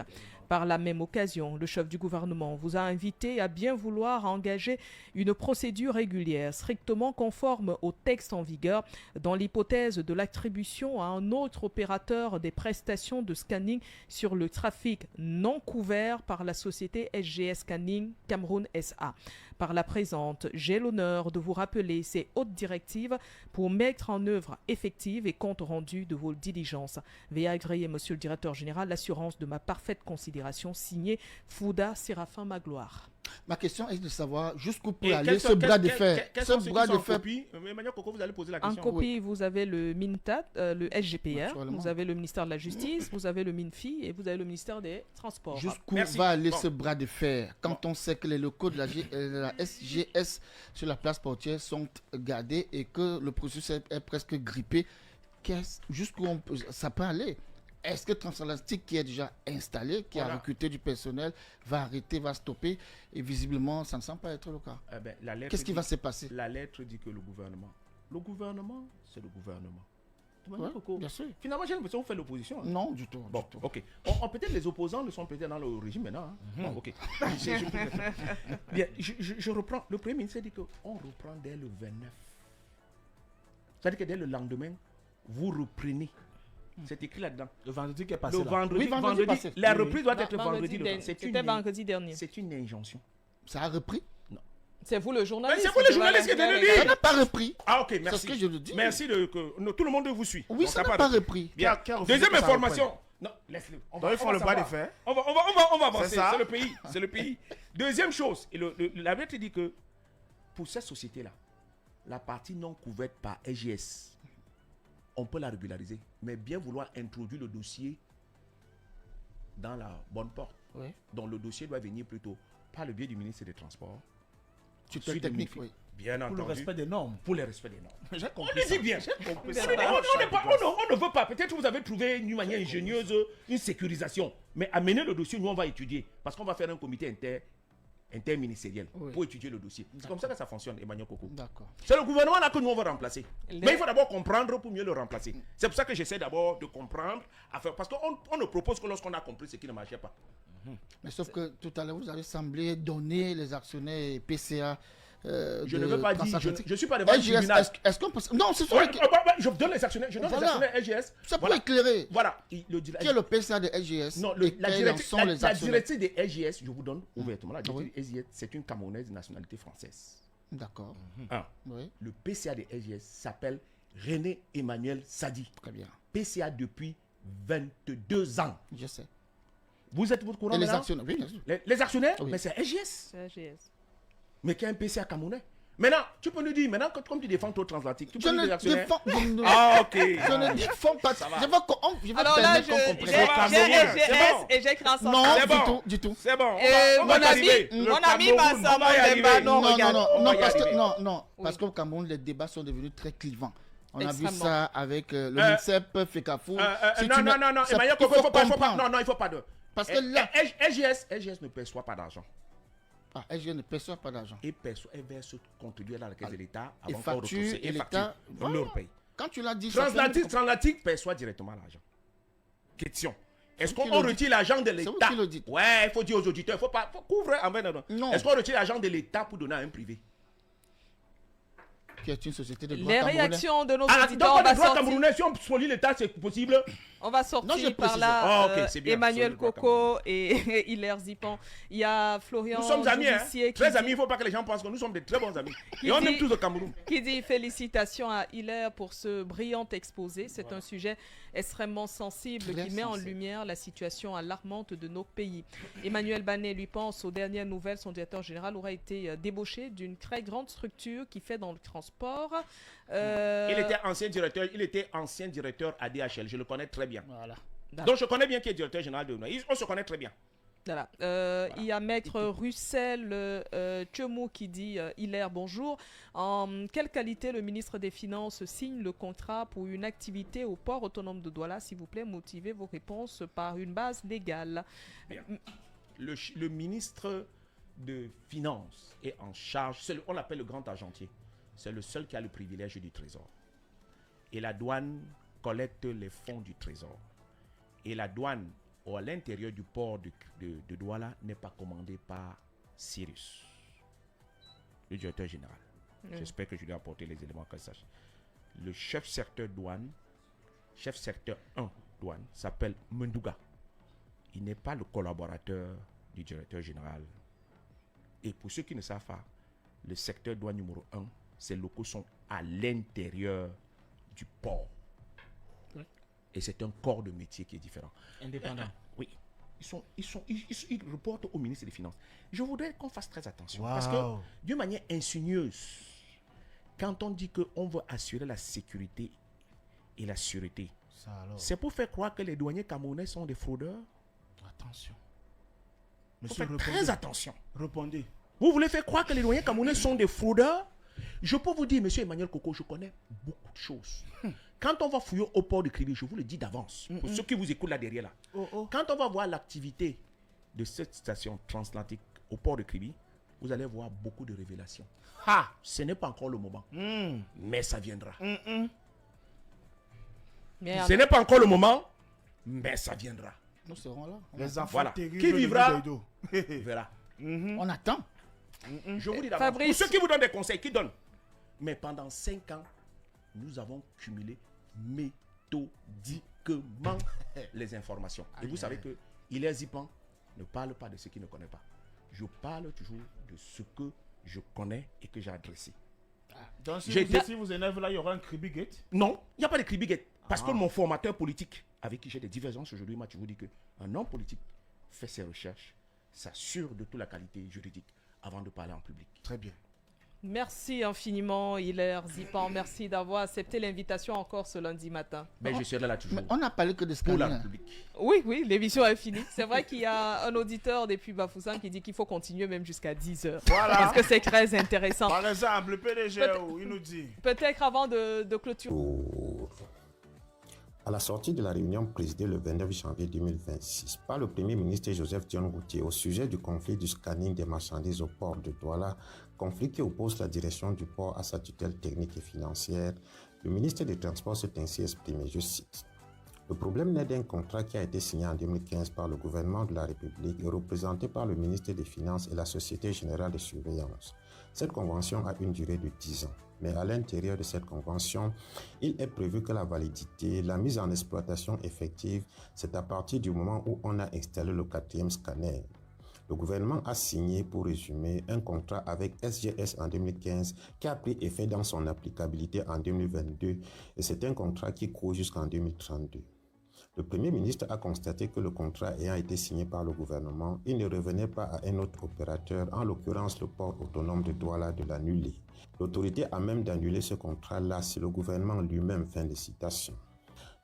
Par la même occasion, le chef du gouvernement vous a invité à bien vouloir engager une procédure régulière, strictement conforme au texte en vigueur, dans l'hypothèse de l'attribution à un autre opérateur des prestations de scanning sur le trafic non couvert par la société SGS Scanning Cameroun SA. Par la présente, j'ai l'honneur de vous rappeler ces hautes directives pour mettre en œuvre effective et compte rendu de vos diligences. Veuillez agréer, Monsieur le Directeur Général, l'assurance de ma parfaite considération, signé Fouda Séraphin Magloire. Ma question est de savoir jusqu'où peut Et aller quels ce sont- bras de quels- fer. quels Ce sont ceux qui bras sont de en fer. copie Emmanuel Coco, vous allez poser la En question. copie, vous avez le MINTAT, le SGPR, Naturellement. vous avez le ministère de la Justice, vous avez le MINFI et vous avez le ministère des Transports. Jusqu'où Merci. va aller Bon. ce bras de fer quand on sait que les locaux de la SGS sur la place portière sont gardés et que le processus est presque grippé? Jusqu'où ça peut aller? Est-ce que Transatlantique, qui est déjà installé, qui a Voilà. recruté du personnel, va arrêter, va stopper? Et visiblement, ça ne semble pas être le cas. Eh ben, la lettre Qu'est-ce qui dit- va se passer? La lettre dit que le gouvernement, c'est le gouvernement. Emmanuel Ouais, Coco, bien sûr. finalement, j'ai l'impression que vous faites l'opposition. hein. Non, du tout. Bon, du tout. ok. Peut-être les opposants le sont peut-être dans le régime maintenant. Hein. Bon, ok. Bien, je reprends. Le Premier ministre dit qu'on reprend dès le 29. C'est-à-dire que dès le lendemain, vous reprenez. C'est écrit là-dedans. Le vendredi qui est passé Le là. vendredi, Oui, vendredi passé. la Oui, reprise doit être vendredi. C'était vendredi dernier. C'est une injonction. Ça a repris? C'est vous le journaliste. Mais c'est vous le journaliste qui venez de dire. Ça n'a pas repris. Ah, ok, C'est merci. ce que je le dis. Merci que tout le monde vous suit. Oui, Donc, ça n'a pas repris. Bien. Qui a refusé Deuxième que ça information. Non, laisse-le. Donc, ils font le bras de fer. On va avancer. C'est ça. C'est le pays. C'est le pays. Deuxième chose, et la lettre dit que pour cette société-là, la partie non couverte par SGS, on peut la régulariser, mais bien vouloir introduire le dossier dans la bonne porte. Oui. Donc le dossier doit venir plutôt par le biais du ministre des Transports. Tuteur suite technique, MIFI. oui. Bien Pour le entendu. respect des normes. Pour le respect des normes. J'ai On compris. le dit bien. compris C'est ça. bon, on ne veut pas. Peut-être que vous avez trouvé une manière ingénieuse, une sécurisation. Mais amenez le dossier, nous on va étudier. Parce qu'on va faire un comité interministériel Oui. pour étudier le dossier. C'est comme ça que ça fonctionne, Emmanuel Coco. D'accord. C'est le gouvernement là que nous on va remplacer. Les- Mais il faut d'abord comprendre pour mieux le remplacer. C'est pour ça que j'essaie d'abord de comprendre. Parce qu'on ne propose que lorsqu'on a compris ce qui ne marchait pas. Mais sauf que tout à l'heure, vous avez semblé donner les actionnaires et PCA. Je ne veux pas dire. Transatlantique. Je ne suis pas devant le SGS, tribunal. est-ce qu'on peut... Non, c'est Ouais, sûr. je donne les actionnaires. Je donne Voilà. les actionnaires SGS. Ça peut Voilà. éclairer. Voilà. Qui est le PCA de SGS? Non, et la quels en directive, sont la, les la actionnaires? directive des SGS, je vous donne ouvertement, la directive Oui. des SGS, c'est une Camerounaise de nationalité française. D'accord. Un. Oui, Le PCA des SGS s'appelle René Emmanuel Sadi. très bien. PCA depuis 22 ans. Je sais. Vous êtes au courant Et les maintenant actionnaires? Oui, bien sûr. Les actionnaires Oui. Mais c'est SGS. C'est AGS. Mais qui a un PCA camerounais. Maintenant, tu peux nous dire, maintenant, comme tu défends ton transatlantique, tu Je peux nous ne dire actionnaires. défends... Je ne Ah, ok. je ne défends pas... Je vais Alors là, permettre qu'on comprenne. j'ai Cameroun, SGS c'est bon. et j'ai créé un Non, C'est bon. du tout. C'est bon. Mon y ami, arriver. mon Le ami Cameroun, Massa on va y arriver. Mandemba, non, Non, regarde. on va y arriver. non, Oui. parce qu'au Cameroun, les débats sont devenus très clivants. On a vu Extrêmement. ça avec le MINSEP, FECAFO. Si tu non, mets- non, ça- Emmanuel il Coco, il faut pas, comprendre. non, il faut pas de. Parce que là, SGS ne perçoit pas d'argent. SGS ne perçoit pas d'argent. Et verse contribuer dans la caisse de l'État Et avant qu'on facture, retrouve. et l'État, facture. On voilà. leur paye. Quand tu l'as dit, ça fait Transatlantique perçoit directement l'argent. Question. Est-ce vous qui qu'on le retire l'argent de vous l'État? qui le dites. Ouais, il faut dire aux auditeurs, il faut pas couvrir en vain. Non. Est-ce qu'on retire l'argent de l'État pour donner à un privé? qui est une société de droit Les camerounais. réactions de nos Ah, auditeurs, donc on on va a droit sortir. camerounais, si on spolie l'État, c'est possible. On va Non, sortir j'ai par précisé. là Ah, ok, c'est bien. Emmanuel Sur le droit Coco et Hilaire Zipan. Il y a Florian Nous sommes amis, hein. Joulissier qui Très dit- amis, il ne faut pas que les gens pensent que nous sommes des très bons amis. Et on dit- aime tous le Cameroun. qui dit félicitations à Hilaire pour ce brillant exposé. C'est un sujet extrêmement sensible Très qui met en sensible. lumière la situation alarmante de nos pays. Emmanuel Banet lui pense aux dernières nouvelles. Son directeur général aura été débauché d'une très grande structure qui fait dans le transport. Il était ancien directeur à DHL, je le connais très bien. Voilà. Donc je connais bien qui est directeur général de l'ONU. On se connaît très bien. Voilà. Il y a Maître Russell Tchemou qui dit Hilaire, bonjour. En quelle qualité le ministre des Finances signe le contrat pour une activité au port autonome de Douala? S'il vous plaît, motivez vos réponses par une base légale. Bien. Le ministre de Finances est en charge, on l'appelle le grand argentier. C'est le seul qui a le privilège du trésor. Et la douane collecte les fonds du trésor. Et la douane, à l'intérieur du port de Douala, n'est pas commandée par Cyrus, le directeur général. J'espère que je lui ai apporté les éléments qu'elle sache. Le chef secteur douane, chef secteur 1 douane, s'appelle Mendouga. Il n'est pas le collaborateur du directeur général. Et pour ceux qui ne savent pas, le secteur douane numéro 1, ses locaux sont à l'intérieur du port. Oui. Et c'est un corps de métier qui est différent. Indépendant. Oui. Ils reportent au ministre des Finances. Je voudrais qu'on fasse très attention. Parce que, d'une manière insinueuse, quand on dit qu'on veut assurer la sécurité et la sûreté, c'est pour faire croire que les douaniers camerounais sont des fraudeurs. Attention. Monsieur, faites très attention. Répondez. Vous voulez faire croire que les douaniers camerounais sont des fraudeurs? Je peux vous dire, monsieur Emmanuel Coco, je connais beaucoup de choses. Quand on va fouiller au port de Kribi, je vous le dis d'avance, pour ceux qui vous écoutent là derrière là. Quand on va voir l'activité de cette station transatlantique au port de Kribi, vous allez voir beaucoup de révélations. Ce n'est pas encore le moment, mais ça viendra. Ce n'est pas encore le moment, mais ça viendra. Nous serons là. Les enfants voilà. terribles. Qui vivra, verra. On attend. Je vous dis d'abord, pour ceux qui vous donnent des conseils, qui donnent. Mais pendant 5 ans, nous avons cumulé méthodiquement les informations. Et vous savez que Hilaire Zipan ne parle pas de ce qu'il ne connaît pas. Je parle toujours de ce que je connais et que j'ai adressé. Donc si vous énervez là, il y aura un Kribi Gate? Non, il n'y a pas de Kribi Gate. Parce que mon formateur politique, avec qui j'ai des divergences aujourd'hui, m'a toujours dit qu'un homme politique fait ses recherches, s'assure de toute la qualité juridique avant de parler en public. Très bien. Merci infiniment, Hilaire Zipan. Merci d'avoir accepté l'invitation encore ce lundi matin. Mais je serai là toujours. Mais on n'a parlé que de pour la scanner. République. Oui, l'émission est finie. C'est vrai qu'il y a un auditeur depuis Bafoussam qui dit qu'il faut continuer même jusqu'à 10h. Voilà. Parce que c'est très intéressant. Par exemple, le PDG, il nous dit. Peut-être avant de clôturer. À la sortie de la réunion présidée le 29 janvier 2026 par le Premier ministre Joseph Dion Routier au sujet du conflit du scanning des marchandises au port de Douala, conflit qui oppose la direction du port à sa tutelle technique et financière, le ministre des Transports s'est ainsi exprimé, je cite. Le problème naît d'un contrat qui a été signé en 2015 par le gouvernement de la République et représenté par le ministre des Finances et la Société Générale de Surveillance. Cette convention a une durée de 10 ans. Mais à l'intérieur de cette convention, il est prévu que la validité, la mise en exploitation effective, c'est à partir du moment où on a installé le 4e scanner. Le gouvernement a signé, pour résumer, un contrat avec SGS en 2015 qui a pris effet dans son applicabilité en 2022 et c'est un contrat qui court jusqu'en 2032. Le Premier ministre a constaté que le contrat ayant été signé par le gouvernement, il ne revenait pas à un autre opérateur, en l'occurrence le port autonome de Douala, de l'annuler. L'autorité a même d'annuler ce contrat-là si le gouvernement lui-même, fin de citation.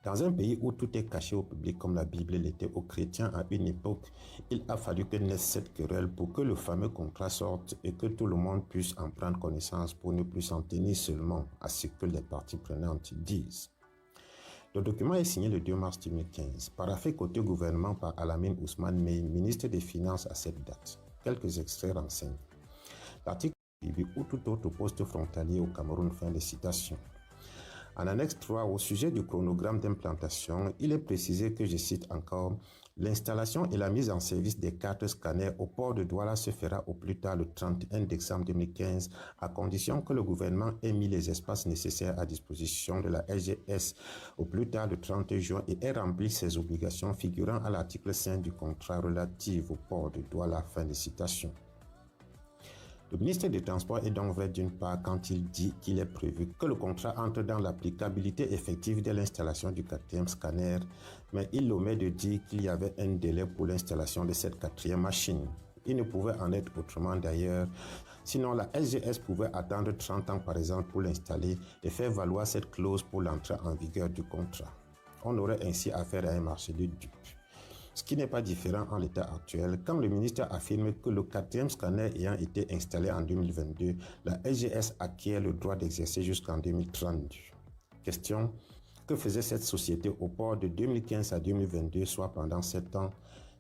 Dans un pays où tout est caché au public comme la Bible l'était aux chrétiens à une époque, il a fallu que naisse cette querelle pour que le fameux contrat sorte et que tout le monde puisse en prendre connaissance pour ne plus s'en tenir seulement à ce que les parties prenantes disent. Le document est signé le 2 mars 2015, paraphé côté gouvernement par Alamine Ousmane Mey, ministre des Finances à cette date. Quelques extraits renseignent. L'article ou tout autre poste frontalier au Cameroun, fin de citation. En annexe 3, au sujet du chronogramme d'implantation, il est précisé que, je cite encore, l'installation et la mise en service des 4 scanners au port de Douala se fera au plus tard le 31 décembre 2015, à condition que le gouvernement ait mis les espaces nécessaires à disposition de la SGS au plus tard le 30 juin et ait rempli ses obligations figurant à l'article 5 du contrat relatif au port de Douala, fin de citation. Le ministre des Transports est donc vrai d'une part quand il dit qu'il est prévu que le contrat entre dans l'applicabilité effective de l'installation du 4e scanner, mais il omet de dire qu'il y avait un délai pour l'installation de cette 4e machine. Il ne pouvait en être autrement d'ailleurs, sinon la SGS pouvait attendre 30 ans par exemple pour l'installer et faire valoir cette clause pour l'entrée en vigueur du contrat. On aurait ainsi affaire à un marché de dupes. Ce qui n'est pas différent en l'état actuel, quand le ministère affirme que le 4e scanner ayant été installé en 2022, la SGS acquiert le droit d'exercer jusqu'en 2032. Question: que faisait cette société au port de 2015 à 2022, soit pendant 7 ans?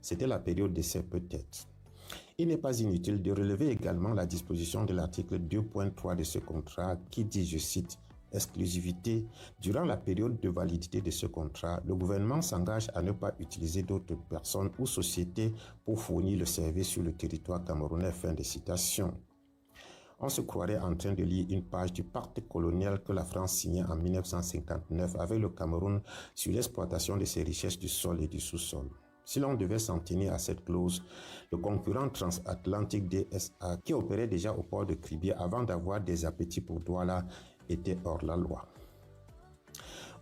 C'était la période d'essai peut-être. Il n'est pas inutile de relever également la disposition de l'article 2.3 de ce contrat qui dit, je cite, exclusivité. Durant la période de validité de ce contrat, le gouvernement s'engage à ne pas utiliser d'autres personnes ou sociétés pour fournir le service sur le territoire camerounais. Fin de citation. On se croirait en train de lire une page du pacte colonial que la France signait en 1959 avec le Cameroun sur l'exploitation de ses richesses du sol et du sous-sol. Si l'on devait s'en tenir à cette clause, le concurrent transatlantique DSA, qui opérait déjà au port de Kribi avant d'avoir des appétits pour Douala, était hors la loi.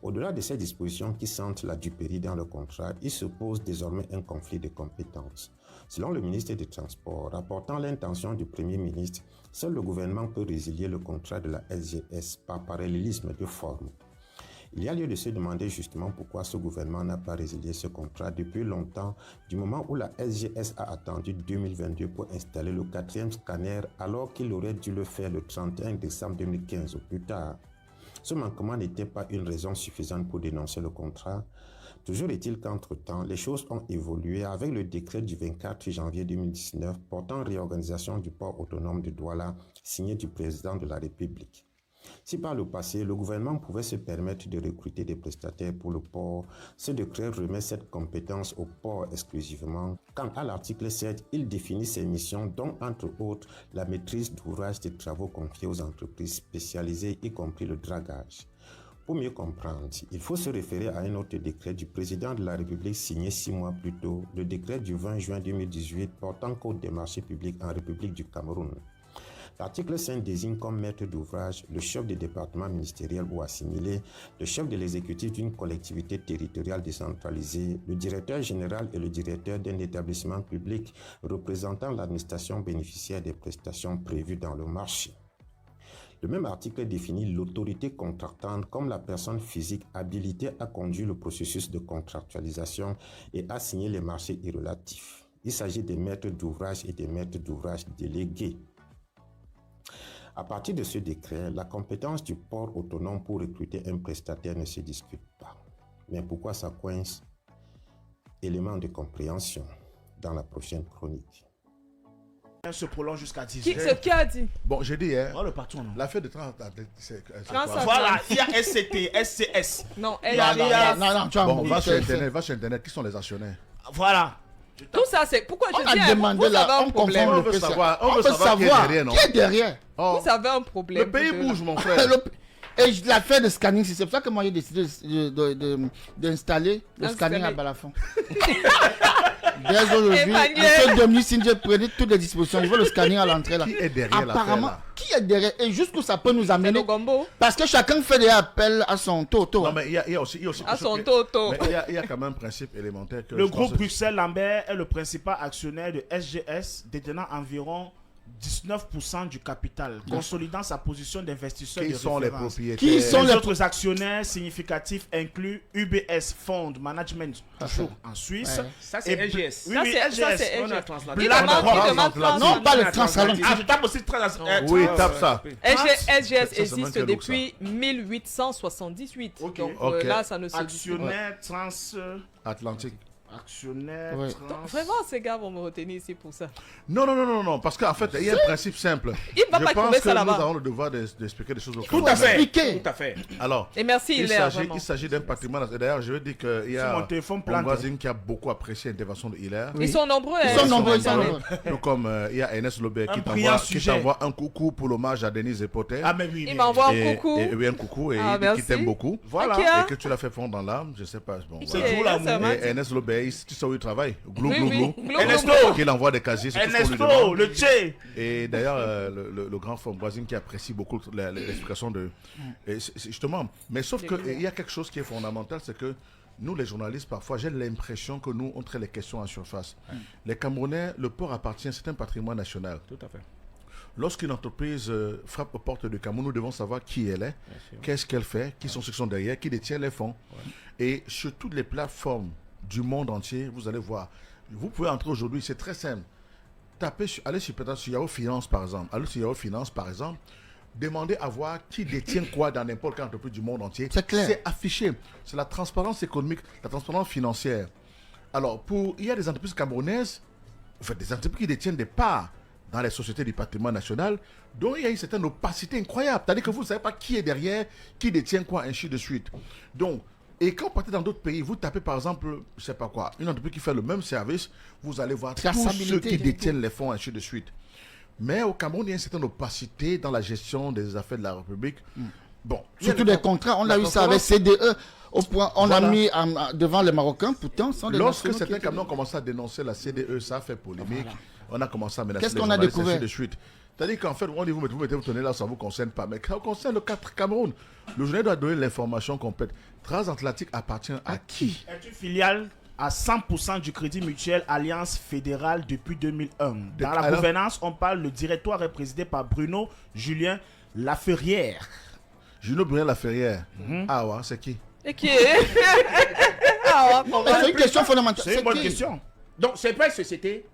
Au-delà de ces dispositions qui sentent la duperie dans le contrat, il se pose désormais un conflit de compétences. Selon le ministre des Transports, rapportant l'intention du Premier ministre, seul le gouvernement peut résilier le contrat de la SGS par parallélisme de forme. Il y a lieu de se demander justement pourquoi ce gouvernement n'a pas résilié ce contrat depuis longtemps, du moment où la SGS a attendu 2022 pour installer le 4e scanner, alors qu'il aurait dû le faire le 31 décembre 2015 ou plus tard. Ce manquement n'était pas une raison suffisante pour dénoncer le contrat. Toujours est-il qu'entre-temps, les choses ont évolué avec le décret du 24 janvier 2019 portant réorganisation du port autonome de Douala, signé du président de la République. Si par le passé, le gouvernement pouvait se permettre de recruter des prestataires pour le port, ce décret remet cette compétence au port exclusivement. Quant à l'article 7, il définit ses missions, dont entre autres la maîtrise d'ouvrage des travaux confiés aux entreprises spécialisées, y compris le dragage. Pour mieux comprendre, il faut se référer à un autre décret du président de la République signé 6 mois plus tôt, le décret du 20 juin 2018 portant code des marchés publics en République du Cameroun. L'article 5 désigne comme maître d'ouvrage le chef du département ministériel ou assimilé, le chef de l'exécutif d'une collectivité territoriale décentralisée, le directeur général et le directeur d'un établissement public représentant l'administration bénéficiaire des prestations prévues dans le marché. Le même article définit l'autorité contractante comme la personne physique habilitée à conduire le processus de contractualisation et à signer les marchés irrelatifs. Il s'agit des maîtres d'ouvrage et des maîtres d'ouvrage délégués. À partir de ce décret, la compétence du port autonome pour recruter un prestataire ne se discute pas. Mais pourquoi ça coince? Élément de compréhension dans la prochaine chronique. Elle se prolonge jusqu'à 10 Qui a dit? Bon, j'ai dit hier, le patron, non. l'affaire de Transatlantique, c'est Transat- quoi? Voilà, il y a SCT, SCS. Non, Non, tu as Bon, un va sur mauvais- Internet, qui sont les actionnaires? Voilà. Tout ça, c'est pourquoi je On dis, a hein, demandé vous là, avez un on problème. confond On le veut PCA. savoir- On veut qui est savoir derrière, non? qui est derrière. Oh, Vous avez un problème. le pays de- bouge, mon frère. Et l'affaire de scanning, c'est pour ça que moi j'ai décidé d'installer le Installer. scanning à Balafon. Dès aujourd'hui, Emmanuel. M. Dominique Sindje prenait toutes les dispositions. Je veux le scanning à l'entrée là. Qui est derrière l'affaire, Apparemment, là? qui est derrière? Et jusqu'où ça peut nous C'est le amener? gombo. Parce que chacun fait des appels à son toto. Non, mais il y a aussi À son toto. mais il y a quand même un principe élémentaire que Le je groupe pense- Bruxelles Lambert est le principal actionnaire de SGS, détenant environ 19% du capital, consolidant sa position d'investisseur Qui de sont les référence. propriétaires? Qui sont Les les autres actionnaires significatifs incluent UBS Fund Management, toujours en Suisse. Ouais. Ça, c'est Et- SGS. Oui, Ça, oui, c'est- ça, SGS. c'est On a SGS. transatlantique. Qui Black demande- qui Rock. demande Transatlantique. Non, pas le transatlantique. Ah, je tape aussi Oui, tape ça. SGS Ça, c'est existe même depuis 1878. Ok. Donc Ok. là, ça ne se discute pas. Actionnaire Atlantique. actionnaire Ouais. Vraiment, ces gars vont me retenir ici pour ça. Non, parce qu'en fait, il y a un principe simple. Il va Je pas pense trouver que ça nous là-bas. avons le devoir d'expliquer des choses au Tout à Cameroun. fait. Tout à fait. Alors, Et merci, Hilaire, vraiment. il s'agit d'un patrimoine. Et d'ailleurs, je veux dire qu'il y Sur a mon téléphone un plante. voisin qui a beaucoup apprécié l'intervention de Hilaire. Ils sont nombreux. Ils hein, sont nombreux, ils sont nombreux. nombreux. Tout comme il y a Ernest Lobert Un qui brillant qui sujet. t'envoie un coucou pour l'hommage à Denise Epoter. Ah, mais oui. Il mais- m'envoie un Et- coucou. Et, oui, un coucou et Ah, il dit qu'il merci. t'aime beaucoup. Voilà. Ok. Et que tu l'as fait fondre dans l'âme, je sais pas. Bon, Ok, voilà. toujours l'amour. ça va. Et Ernest Lobert, tu sais où il travaille? Glou, Oui, glou, oui. glou. Glou, Ernesto. glou, glou. Qu'il envoie des casiers, c'est tout ce qu'on lui Ernesto, demande. le Tché. Et d'ailleurs, le grand voisin qui apprécie beaucoup l'explication de... et c'est justement, mais sauf qu'il y a quelque chose qui est fondamental, c'est que nous, les journalistes, parfois, j'ai l'impression que nous, on traite les questions en surface. Les Camerounais, le port appartient, c'est un patrimoine national. Tout à fait. Lorsqu'une entreprise frappe aux portes du Cameroun, nous devons savoir qui elle est, qu'est-ce qu'elle fait, qui sont ceux qui sont derrière, qui détient les fonds. Et sur toutes les plateformes du monde entier, vous allez voir. Vous pouvez entrer aujourd'hui, c'est très simple. Allez sur peut-être sur Yahoo Finance par exemple. Allez sur Yahoo Finance par exemple. Demandez à voir qui détient quoi dans n'importe quelle entreprise du monde entier. C'est clair. C'est affiché. C'est la transparence économique, la transparence financière. Alors, il y a des entreprises camerounaises, en fait, des entreprises qui détiennent des parts dans les sociétés du patrimoine national, dont il y a une certaine opacité incroyable. C'est-à-dire que vous ne savez pas qui est derrière, qui détient quoi, ainsi de suite. Donc, et quand vous partez dans d'autres pays, vous tapez par exemple, je ne sais pas quoi, une entreprise qui fait le même service, vous allez voir tous ceux qui détiennent les fonds, ainsi de suite. Mais au Cameroun, il y a une certaine opacité dans la gestion des affaires de la République. Bon, surtout des contrats, on a eu ça avec CDE. Au point, on a mis devant les Marocains, pourtant, sans des lorsque certains Camerounais ont commencé à dénoncer la CDE, ça a fait polémique. On a commencé à menacer les journalistes, ainsi de suite. C'est-à-dire qu'en fait, on dit vous tenez là, ça ne vous concerne pas. Mais ça concerne le Cameroun. Le journal doit donner l'information complète. Transatlantique appartient à qui? Est une filiale à 100% du Crédit Mutuel Alliance Fédérale depuis 2001. Dans la gouvernance, on parle, le directoire est présidé par Bruno Julien Laferrière. Bruno Julien Laferrière. Ah ouais, c'est qui? Et qui est c'est une question fondamentale. C'est une bonne question. Donc, c'est pas une société.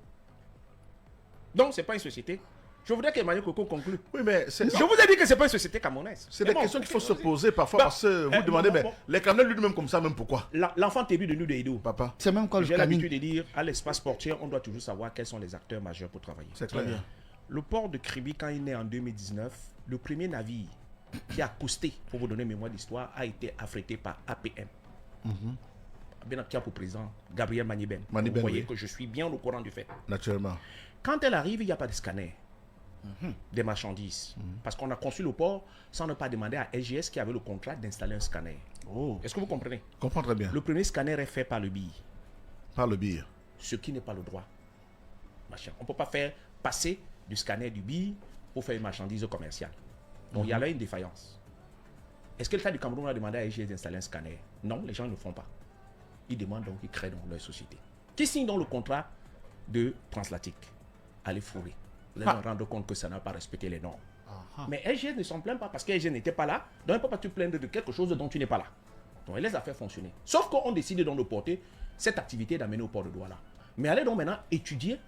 Donc, c'est pas une société. Je voudrais qu'Emmanuel Coco conclue. Oui, mais je vous ai dit que c'est pas une société camerounaise. C'est des questions qu'il faut se poser parfois parce que vous demandez, mais les Camerounais lui-même comme ça, même pourquoi? L'enfant terrible de nous de Edo. Papa. C'est même quand j'ai l'habitude de dire, à l'espace portier, on doit toujours savoir quels sont les acteurs majeurs pour travailler. C'est clair. Bien. Le port de Kribi, quand il naît en 2019, le premier navire qui a accosté, pour vous donner mémoire d'histoire, a été affrété par APM. Bien qui a pour président Gabriel Maniben. Vous voyez que je suis bien au courant du fait. Naturellement. Quand elle arrive, il n'y a pas de scanner des marchandises. Parce qu'on a conçu le port sans ne pas demander à SGS qui avait le contrat d'installer un scanner. Est-ce que vous comprenez? Je comprends très bien. Le premier scanner est fait par le BI. Par le BI. Ce qui n'est pas le droit. On ne peut pas faire passer du scanner du BI pour faire une marchandise commerciale. Donc il y a là une défaillance. Est-ce que l'État du Cameroun a demandé à SGS d'installer un scanner? Non, les gens ne le font pas. Ils demandent donc, ils créent donc leur société. Qui signe donc le contrat de Transatlantique? Allez fourrer. Vous allez vous rendre compte que ça n'a pas respecté les normes. Mais SGS ne s'en plaint pas parce que SGS n'était pas là. Donc, il ne peut pas te plaindre de quelque chose dont tu n'es pas là. Donc, elle les a fait fonctionner. Sauf qu'on décide donc de porter cette activité d'amener au port de Douala. Mais allez donc maintenant étudier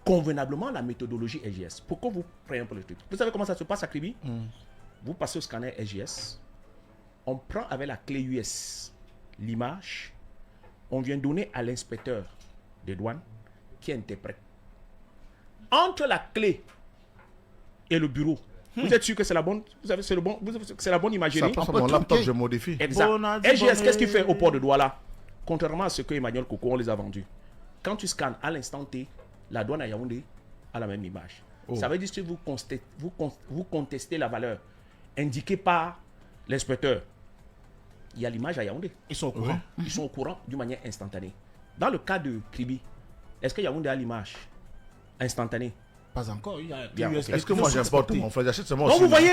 convenablement la méthodologie SGS. Pourquoi vous prenez un peu le truc? Vous savez comment ça se passe à Kribi? Vous passez au scanner SGS. On prend avec la clé US l'image. On vient donner à l'inspecteur des douanes qui interprète. Entre la clé et le bureau, vous êtes sûr que c'est la bonne, vous savez, c'est la bonne imagerie? Ça passe mon laptop, je modifie. Exact. SGS, qu'est-ce qu'il fait au port de Douala? Contrairement à ce que Emmanuel Coco, on les a vendus. Quand tu scannes à l'instant T, la douane à Yaoundé a la même image. Ça veut dire que vous contestez la valeur indiquée par l'inspecteur. Il y a l'image à Yaoundé. Ils sont au courant. Ils sont au courant d'une manière instantanée. Dans le cas de Kribi, est-ce que Yaoundé a l'image instantanée? Pas encore. Est-ce que moi j'importe mon frère? J'achète seulement. Donc vous voyez,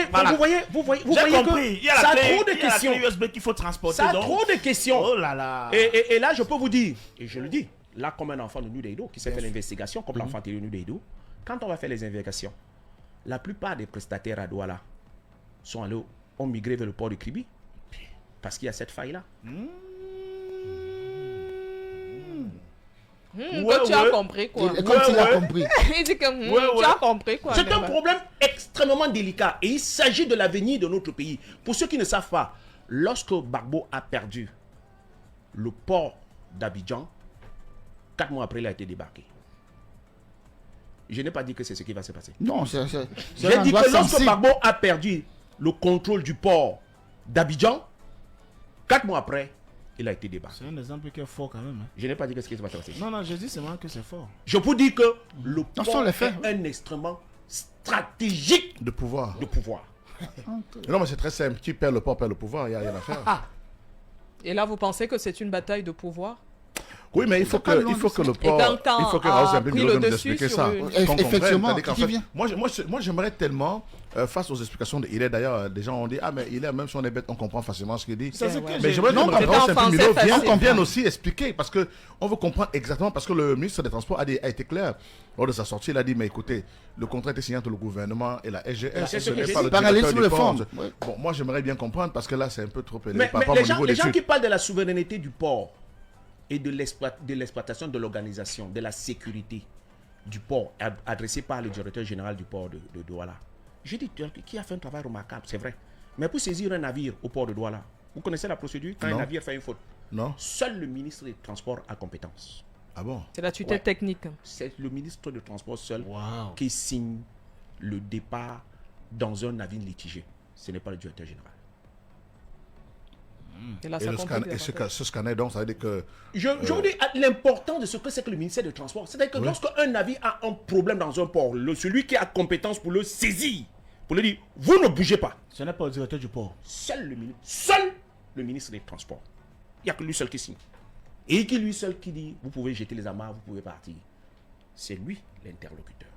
vous voyez compris. Il y a ça la a trop de questions. USB qu'il faut transporter. Ça a trop de questions. Oh là là. Et là, je peux vous dire, et je le dis, là, comme un enfant de Nudeido qui s'est fait l'investigation, comme l'enfant de Nudeido, quand on va faire les investigations, la plupart des prestataires à Douala ont migré vers le port de Kribi. Parce qu'il y a cette faille-là. Tu as compris quoi? Comme tu l'as compris. Il dit que tu as compris quoi? C'est un problème extrêmement délicat. Et il s'agit de l'avenir de notre pays. Pour ceux qui ne savent pas, lorsque Gbagbo a perdu le port d'Abidjan, 4 mois après, il a été débarqué. Je n'ai pas dit que c'est ce qui va se passer. Non, j'ai dit que lorsque Gbagbo a perdu le contrôle du port d'Abidjan, 4 mois après, il a été débarqué. C'est un exemple qui est fort quand même. Je n'ai pas dit que ce qui va se passer. Non, je dis seulement que c'est fort. Je peux dire que le port est un instrument stratégique de pouvoir. Non, mais c'est très simple. Qui perd le port perd le pouvoir. Il n'y a rien à faire. Et là, vous pensez que c'est une bataille de pouvoir? Oui, mais il faut que le port. Il faut que Raoul Zambé nous explique ça. Effectivement. Moi, j'aimerais tellement, face aux explications de Hilaire, d'ailleurs, des gens ont dit, ah, mais Hilaire, même si on est bête, on comprend facilement ce qu'il dit. Mais j'aimerais que Raoul vienne aussi expliquer, parce qu'on veut comprendre exactement, parce que le ministre des Transports a été clair. Lors de sa sortie, il a dit, mais écoutez, le contrat était signé entre le gouvernement et la SGS. Ce n'est pas le directeur du port. Bon, moi, j'aimerais bien comprendre, parce que là, c'est un peu trop élevé. Mais les gens qui parlent de la souveraineté du port, et de l'exploitation de l'organisation, de la sécurité du port, adressé par le directeur général du port de Douala. J'ai dit, qui a fait un travail remarquable, c'est vrai. Mais pour saisir un navire au port de Douala, vous connaissez la procédure quand un navire fait une faute? Non. Seul le ministre des Transports a compétence. Ah bon? C'est la tutelle technique. C'est le ministre des Transports seul Wow. qui signe le départ dans un navire litigé. Ce n'est pas le directeur général. Et là, Et, ça le complique scan, et davantage. ce scanner, donc, ça veut dire que... Je vous dis l'importance de ce que c'est que le ministère des Transports. C'est-à-dire que lorsqu'un navire a un problème dans un port, celui qui a compétence pour le saisir, pour lui dire, vous ne bougez pas. Ce n'est pas le directeur du port. Seul le ministre des Transports. Il n'y a que lui seul qui signe. Et qui lui seul qui dit, vous pouvez jeter les amarres, vous pouvez partir. C'est lui l'interlocuteur.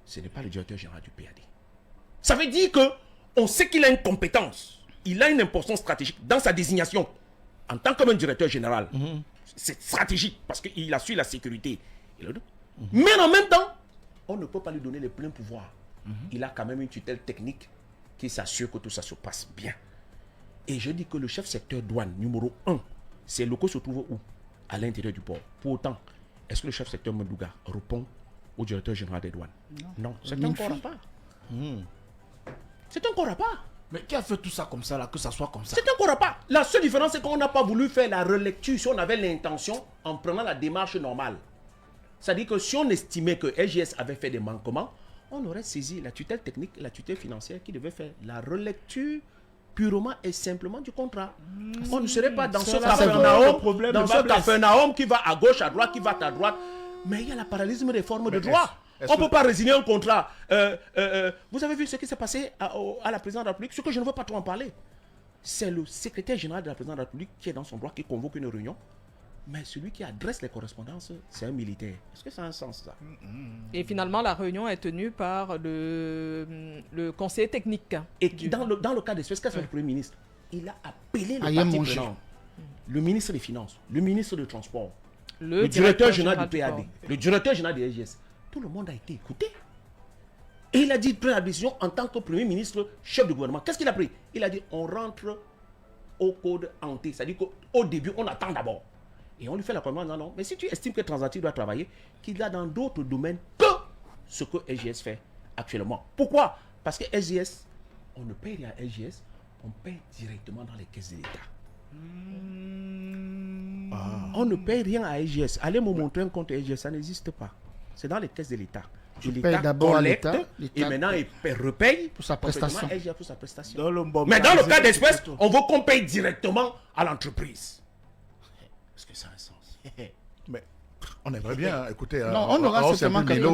Ce n'est pas le directeur général du PAD. Ça veut dire que on sait qu'il a une compétence. Il a une importance stratégique dans sa désignation. En tant que directeur général, c'est stratégique parce qu'il assure la sécurité. Mais en même temps, on ne peut pas lui donner les pleins pouvoirs. Il a quand même une tutelle technique qui s'assure que tout ça se passe bien. Et je dis que le chef secteur douane numéro 1, ses locaux se trouvent où? À l'intérieur du port. Pour autant, est-ce que le chef secteur Mendouga répond au directeur général des douanes? Non. C'est un corps à part. C'est un corps à part. Mais qui a fait tout ça comme ça, là, que ça soit comme ça? C'est un corps à part. La seule différence, c'est qu'on n'a pas voulu faire la relecture si on avait l'intention en prenant la démarche normale. C'est-à-dire que si on estimait que LGS avait fait des manquements, on aurait saisi la tutelle technique et la tutelle financière qui devait faire la relecture purement et simplement du contrat. On ne serait pas dans ce Capharnaüm qui va à gauche, à droite, qui va à droite. Mais il y a la paralysme des formes de droit. On ne peut pas résigner un contrat. Vous avez vu ce qui s'est passé à la présidente de la République? Ce que je ne veux pas trop en parler. C'est le secrétaire général de la présidente de la République qui est dans son droit, qui convoque une réunion. Mais celui qui adresse les correspondances, c'est un militaire. Est-ce que ça a un sens, ça? Et finalement, la réunion est tenue par le conseiller technique. Et dans le cas d'espèce, qu'est-ce que le Premier ministre? Il a appelé les Ayem parties Mongé. prenantes. Le ministre des Finances, le ministre du Transport, Le le directeur général du port. PAD, le directeur général des LGS. Tout le monde a été écouté. Et il a dit, prenez la décision en tant que Premier ministre, chef du gouvernement. Qu'est-ce qu'il a pris? Il a dit, on rentre au code hanté. C'est-à-dire qu'au début, on attend d'abord. Et on lui fait la commande, non. Mais si tu estimes que Transatlantique doit travailler, qu'il a dans d'autres domaines que ce que LGS fait actuellement. Pourquoi? Parce que LGS, on ne paye rien à LGS, on paye directement dans les caisses de l'État. On ne paye rien à LGS. Allez me montrer un compte LGS, ça n'existe pas. C'est dans les caisses de l'État. Tu Et payes l'État d'abord à collecte, l'État, et l'État maintenant il repaye pour sa complètement prestation. LGS pour sa prestation. Dans le Mais dans le cas d'espèce, on veut qu'on paye directement à l'entreprise. Est-ce que ça a un sens? Mais on aimerait bien, écoutez... Non, on aura certainement quelqu'un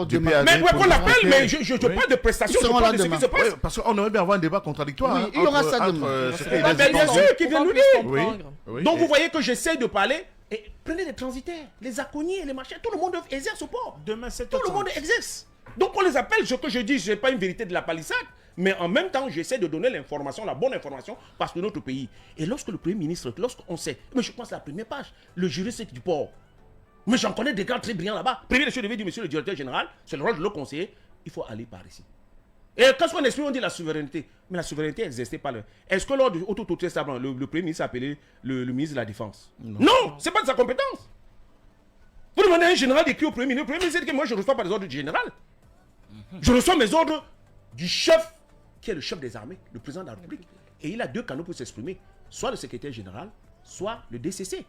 du demain. PAD Mais ouais, pour on nous l'appelle, rappeler. mais je parle de prestations, Ils je seront parle de là ce qui demain. se passe. Oui, parce qu'on aimerait bien avoir un débat contradictoire. Oui, hein, il y aura entre- ça entre, demain. ce Ah, qu'il Ah, a ben, dit. bien sûr, qui On vient va nous plus dire. comprendre. Oui, Donc et- vous voyez que j'essaie de parler, et prenez les transitaires, les aconniers, les machins, tout le monde exerce au port. Demain, c'est Tout le monde exerce. Donc on les appelle, ce que je dis, ce n'est pas une vérité de la palissade, mais en même temps, j'essaie de donner l'information, la bonne information, parce que notre pays. Et lorsque le Premier ministre, lorsqu'on sait, mais je pense à la première page, le juriste du port. Mais j'en connais des gars très brillants là-bas. Premier des choses, je devais dire, monsieur le directeur général, c'est le rôle de le conseiller, il faut aller par ici. Et quand on exprime, on dit la souveraineté. Mais la souveraineté n'existait pas. Est-ce que lors du auto-testament, le Premier ministre a appelé le ministre de la Défense? Non, ce n'est pas de sa compétence. Vous demandez à un général d'écrire au Premier ministre. Le Premier ministre dit que moi, je ne reçois pas les ordres du général. Je reçois mes ordres du chef, qui est le chef des armées, le président de la République. Et il a deux canaux pour s'exprimer. Soit le secrétaire général, soit le DCC.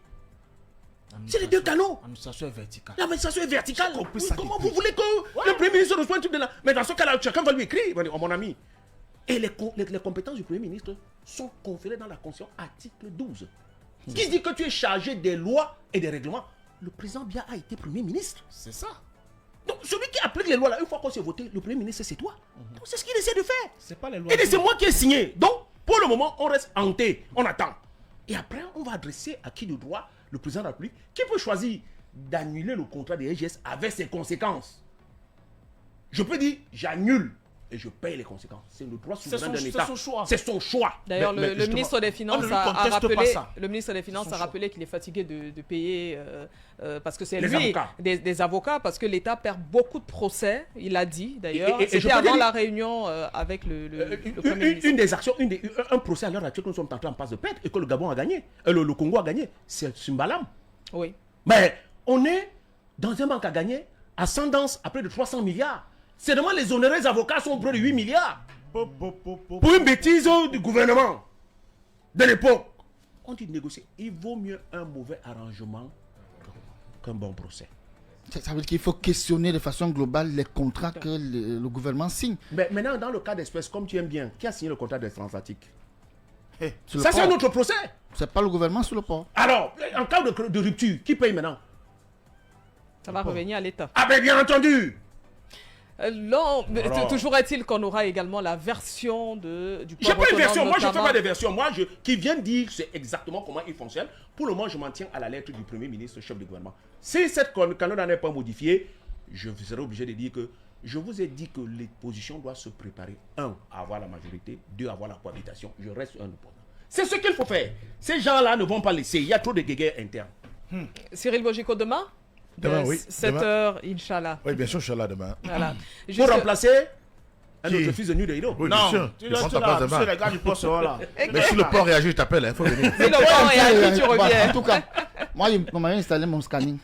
C'est les deux canaux. L'administration est verticale. L'administration est verticale. J'ai compris Oui, ça comment depuis. vous voulez que le Premier ministre reçoive un truc de là? Mais dans ce cas-là, chacun va lui écrire, il va dire, oh, mon ami. Et les compétences du Premier ministre sont conférées dans la Constitution, article 12. Qui dit que tu es chargé des lois et des règlements. Le président Biya a été Premier ministre. C'est ça. Donc celui qui applique les lois là, une fois qu'on s'est voté, le Premier ministre c'est toi. Donc c'est ce qu'il essaie de faire. C'est pas les lois. Et c'est moi qui ai signé. Donc pour le moment, on reste hanté, on attend. Et après, on va adresser à qui de droit le président de la République, qui peut choisir d'annuler le contrat des LGS avec ses conséquences. Je peux dire, j'annule et je paye les conséquences. C'est le droit C'est souverain d'un son État. choix. C'est son choix. D'ailleurs, Mais le justement, ministre des Finances on ne lui a conteste rappelé, pas ça. le ministre des Finances Son a choix. rappelé qu'il est fatigué de payer parce que c'est Les lui avocats. des avocats parce que l'État perd beaucoup de procès. Il l'a dit d'ailleurs. Et je C'était peux avant dire- la réunion avec le Premier ministre. une des actions, un procès à l'heure actuelle que nous sommes en train de passe de perdre et que le Gabon a gagné, le Congo a gagné, c'est Sumbalam. Oui. Mais on est dans un banque à gagner, ascendance à près de 300 milliards. C'est vraiment les honoraires avocats sont près de 8 milliards. Pour une bêtise du gouvernement de l'époque. On dit négocier. Il vaut mieux un mauvais arrangement qu'un bon procès. Ça veut dire qu'il faut questionner de façon globale les contrats que le gouvernement signe. Mais maintenant, dans le cas d'espèce, comme tu aimes bien, qui a signé le contrat des transatlantiques? Sur le Ça, c'est port. un autre procès. C'est pas le gouvernement sur le port. Alors, en cas de rupture, qui paye maintenant? Ça va revenir à l'État. Ah ben bien entendu. Non, mais Alors. toujours est-il qu'on aura également la version du J'ai port pas une autonome, version, moi je fais notamment. pas des versions. Moi, qui viens de dire c'est exactement comment il fonctionne. Pour le moment, je m'en tiens à la lettre du Premier ministre, chef du gouvernement. Si cette canon n'est pas modifiée, je serai obligé de dire que je vous ai dit que les positions doivent se préparer. 1, à avoir la majorité. 2, à avoir la cohabitation. Je reste un opposant. C'est ce qu'il faut faire. Ces gens-là ne vont pas laisser. Il y a trop de guéguerres internes. Cyril Bojiko demain Demain, oui. 7h, Inch'Allah. Oui, bien sûr, je suis là demain. Voilà. Pour Juste- remplacer un Qui? autre fils de Nudeiro. Oui, bien Non, sûr. tu Je prends restes ta place là, demain. les gars du poste sont là. Mais si le port réagit, je t'appelle, il faut venir. Si le port est à qui tu Bon, en reviens. tout cas, moi, on m'a installé mon scanning.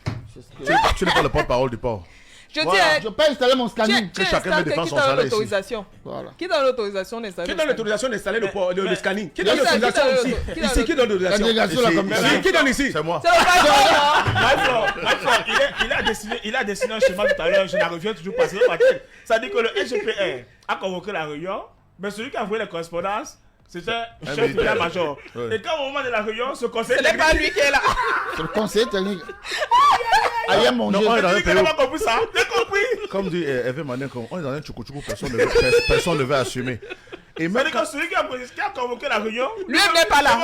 Tu n'es pas le porte-parole du port. Je Voilà, dis, je peux installer mon scanning. Que chacun me défend qui son donne salaire ici. l'autorisation Voilà. Qui donne l'autorisation d'installer Qui le donne scanning? l'autorisation d'installer le scanning? Qui Qui donne donne- l'autorisation qui donne- ici? qui donne- Ici, qui donne La l'autorisation? délégation, la Ici. commission. Qui donne ici? C'est moi. C'est le patron, Il a dessiné un schéma tout à l'heure, je la reviens toujours pas. Ça dit que le SGPR a convoqué la réunion, mais celui qui a envoyé les correspondances, c'était le chef militaire. d'état-major. Ouais. Et quand au moment de la réunion, ce conseil Ce n'est pas lui qui est là. C'est le conseiller technique. Aïe, mon Non, Dieu. on est dans un Tu pays n'as où, pas compris ça? T'as compris? comme dit Eve Manen, on est dans un tchoukou-tchoukou, personne ne veut assumer. Et même C'est-à-dire quand- que celui qui a convoqué la réunion, Lui n'est pas là.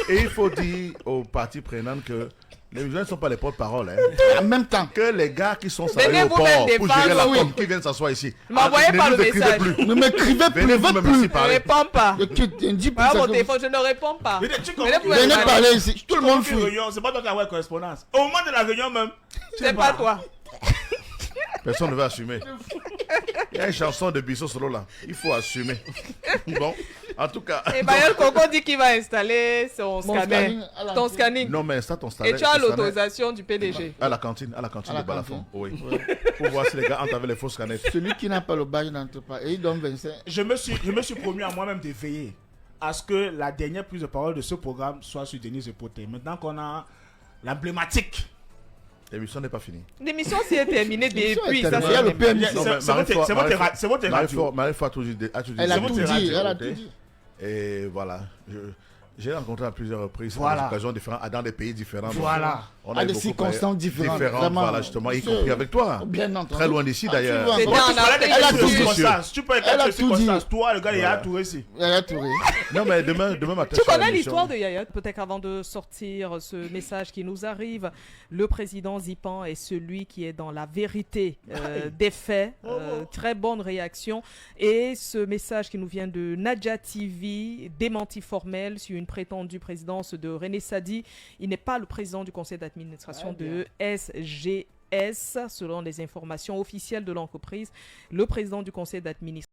et il faut dire aux parties prenantes que les musulmans ne sont pas les porte-parole. En même temps, Que les gars qui sont salariés au vous même port pour défendre, gérer la oui. com, qui viennent s'asseoir ici. M'envoyez ne pas nous le écrivez message. plus. ne m'écrivez plus, ne Venez vous-même veux ici plus. Je parler. ne réponds pas. Tu dis Voilà plus mon ça. téléphone, je ne réponds pas. mais tu Mais convoques là, vous Venez allez parler ici. Tout le monde une fuit. réunion, c'est pas toi qui as envoyé correspondance. Au moment de la réunion même, C'est pas toi. Personne ne veut assumer. Il y a une chanson de Bissot Solo là. Il faut assumer. Bon, en tout cas. Et Bayel Coco dit qu'il va installer son Mon scanner. scanning à la- Ton scanning. Non, mais ça, ton Et salaire. tu as l'autorisation du PDG. À la cantine À la de Balafon. cantine. Oui. Pour voir si les gars entrent avec les fausses canettes. Celui qui n'a pas le bail n'entre pas. Et il donne 25. je me suis promis à moi-même de veiller à ce que la dernière prise de parole de ce programme soit sur Denise Poté. Maintenant qu'on a l'emblématique. L'émission n'est pas finie. L'émission s'est terminée depuis. Ça, Il y a le c'est PMI. Non, mais C'est votre radio. Marie-Fo a toujours dit. Elle a C'est tout votre dit. radio, Elle a ok. tout dit. Et voilà. J'ai rencontré à plusieurs reprises, Voilà. à des occasions différentes, dans des pays différents. Voilà. On À eu des beaucoup circonstances différentes, vraiment. Voilà, justement, y Bien sûr. compris avec toi. Bien entendu. Très loin d'ici, d'ailleurs. tu C'était vois, en Tu parlais Afrique Elle a du tout Sud. dit. circonstances. Tu peux Elle a être tout dit. circonstances. Toi, le gars, il a tout réussi. Elle a tout. Non, mais demain matin. Tu sur connais l'émission- l'histoire de Yaya? Peut-être avant de sortir ce message qui nous arrive, le président Zipan est celui qui est dans la vérité des faits. Très bonne réaction. Et ce message qui nous vient de Nadia TV, démenti formel sur une prétendue présidence de René Sadi. Il n'est pas le président du conseil d'administration de SGS, selon les informations officielles de l'entreprise. Le président du conseil d'administration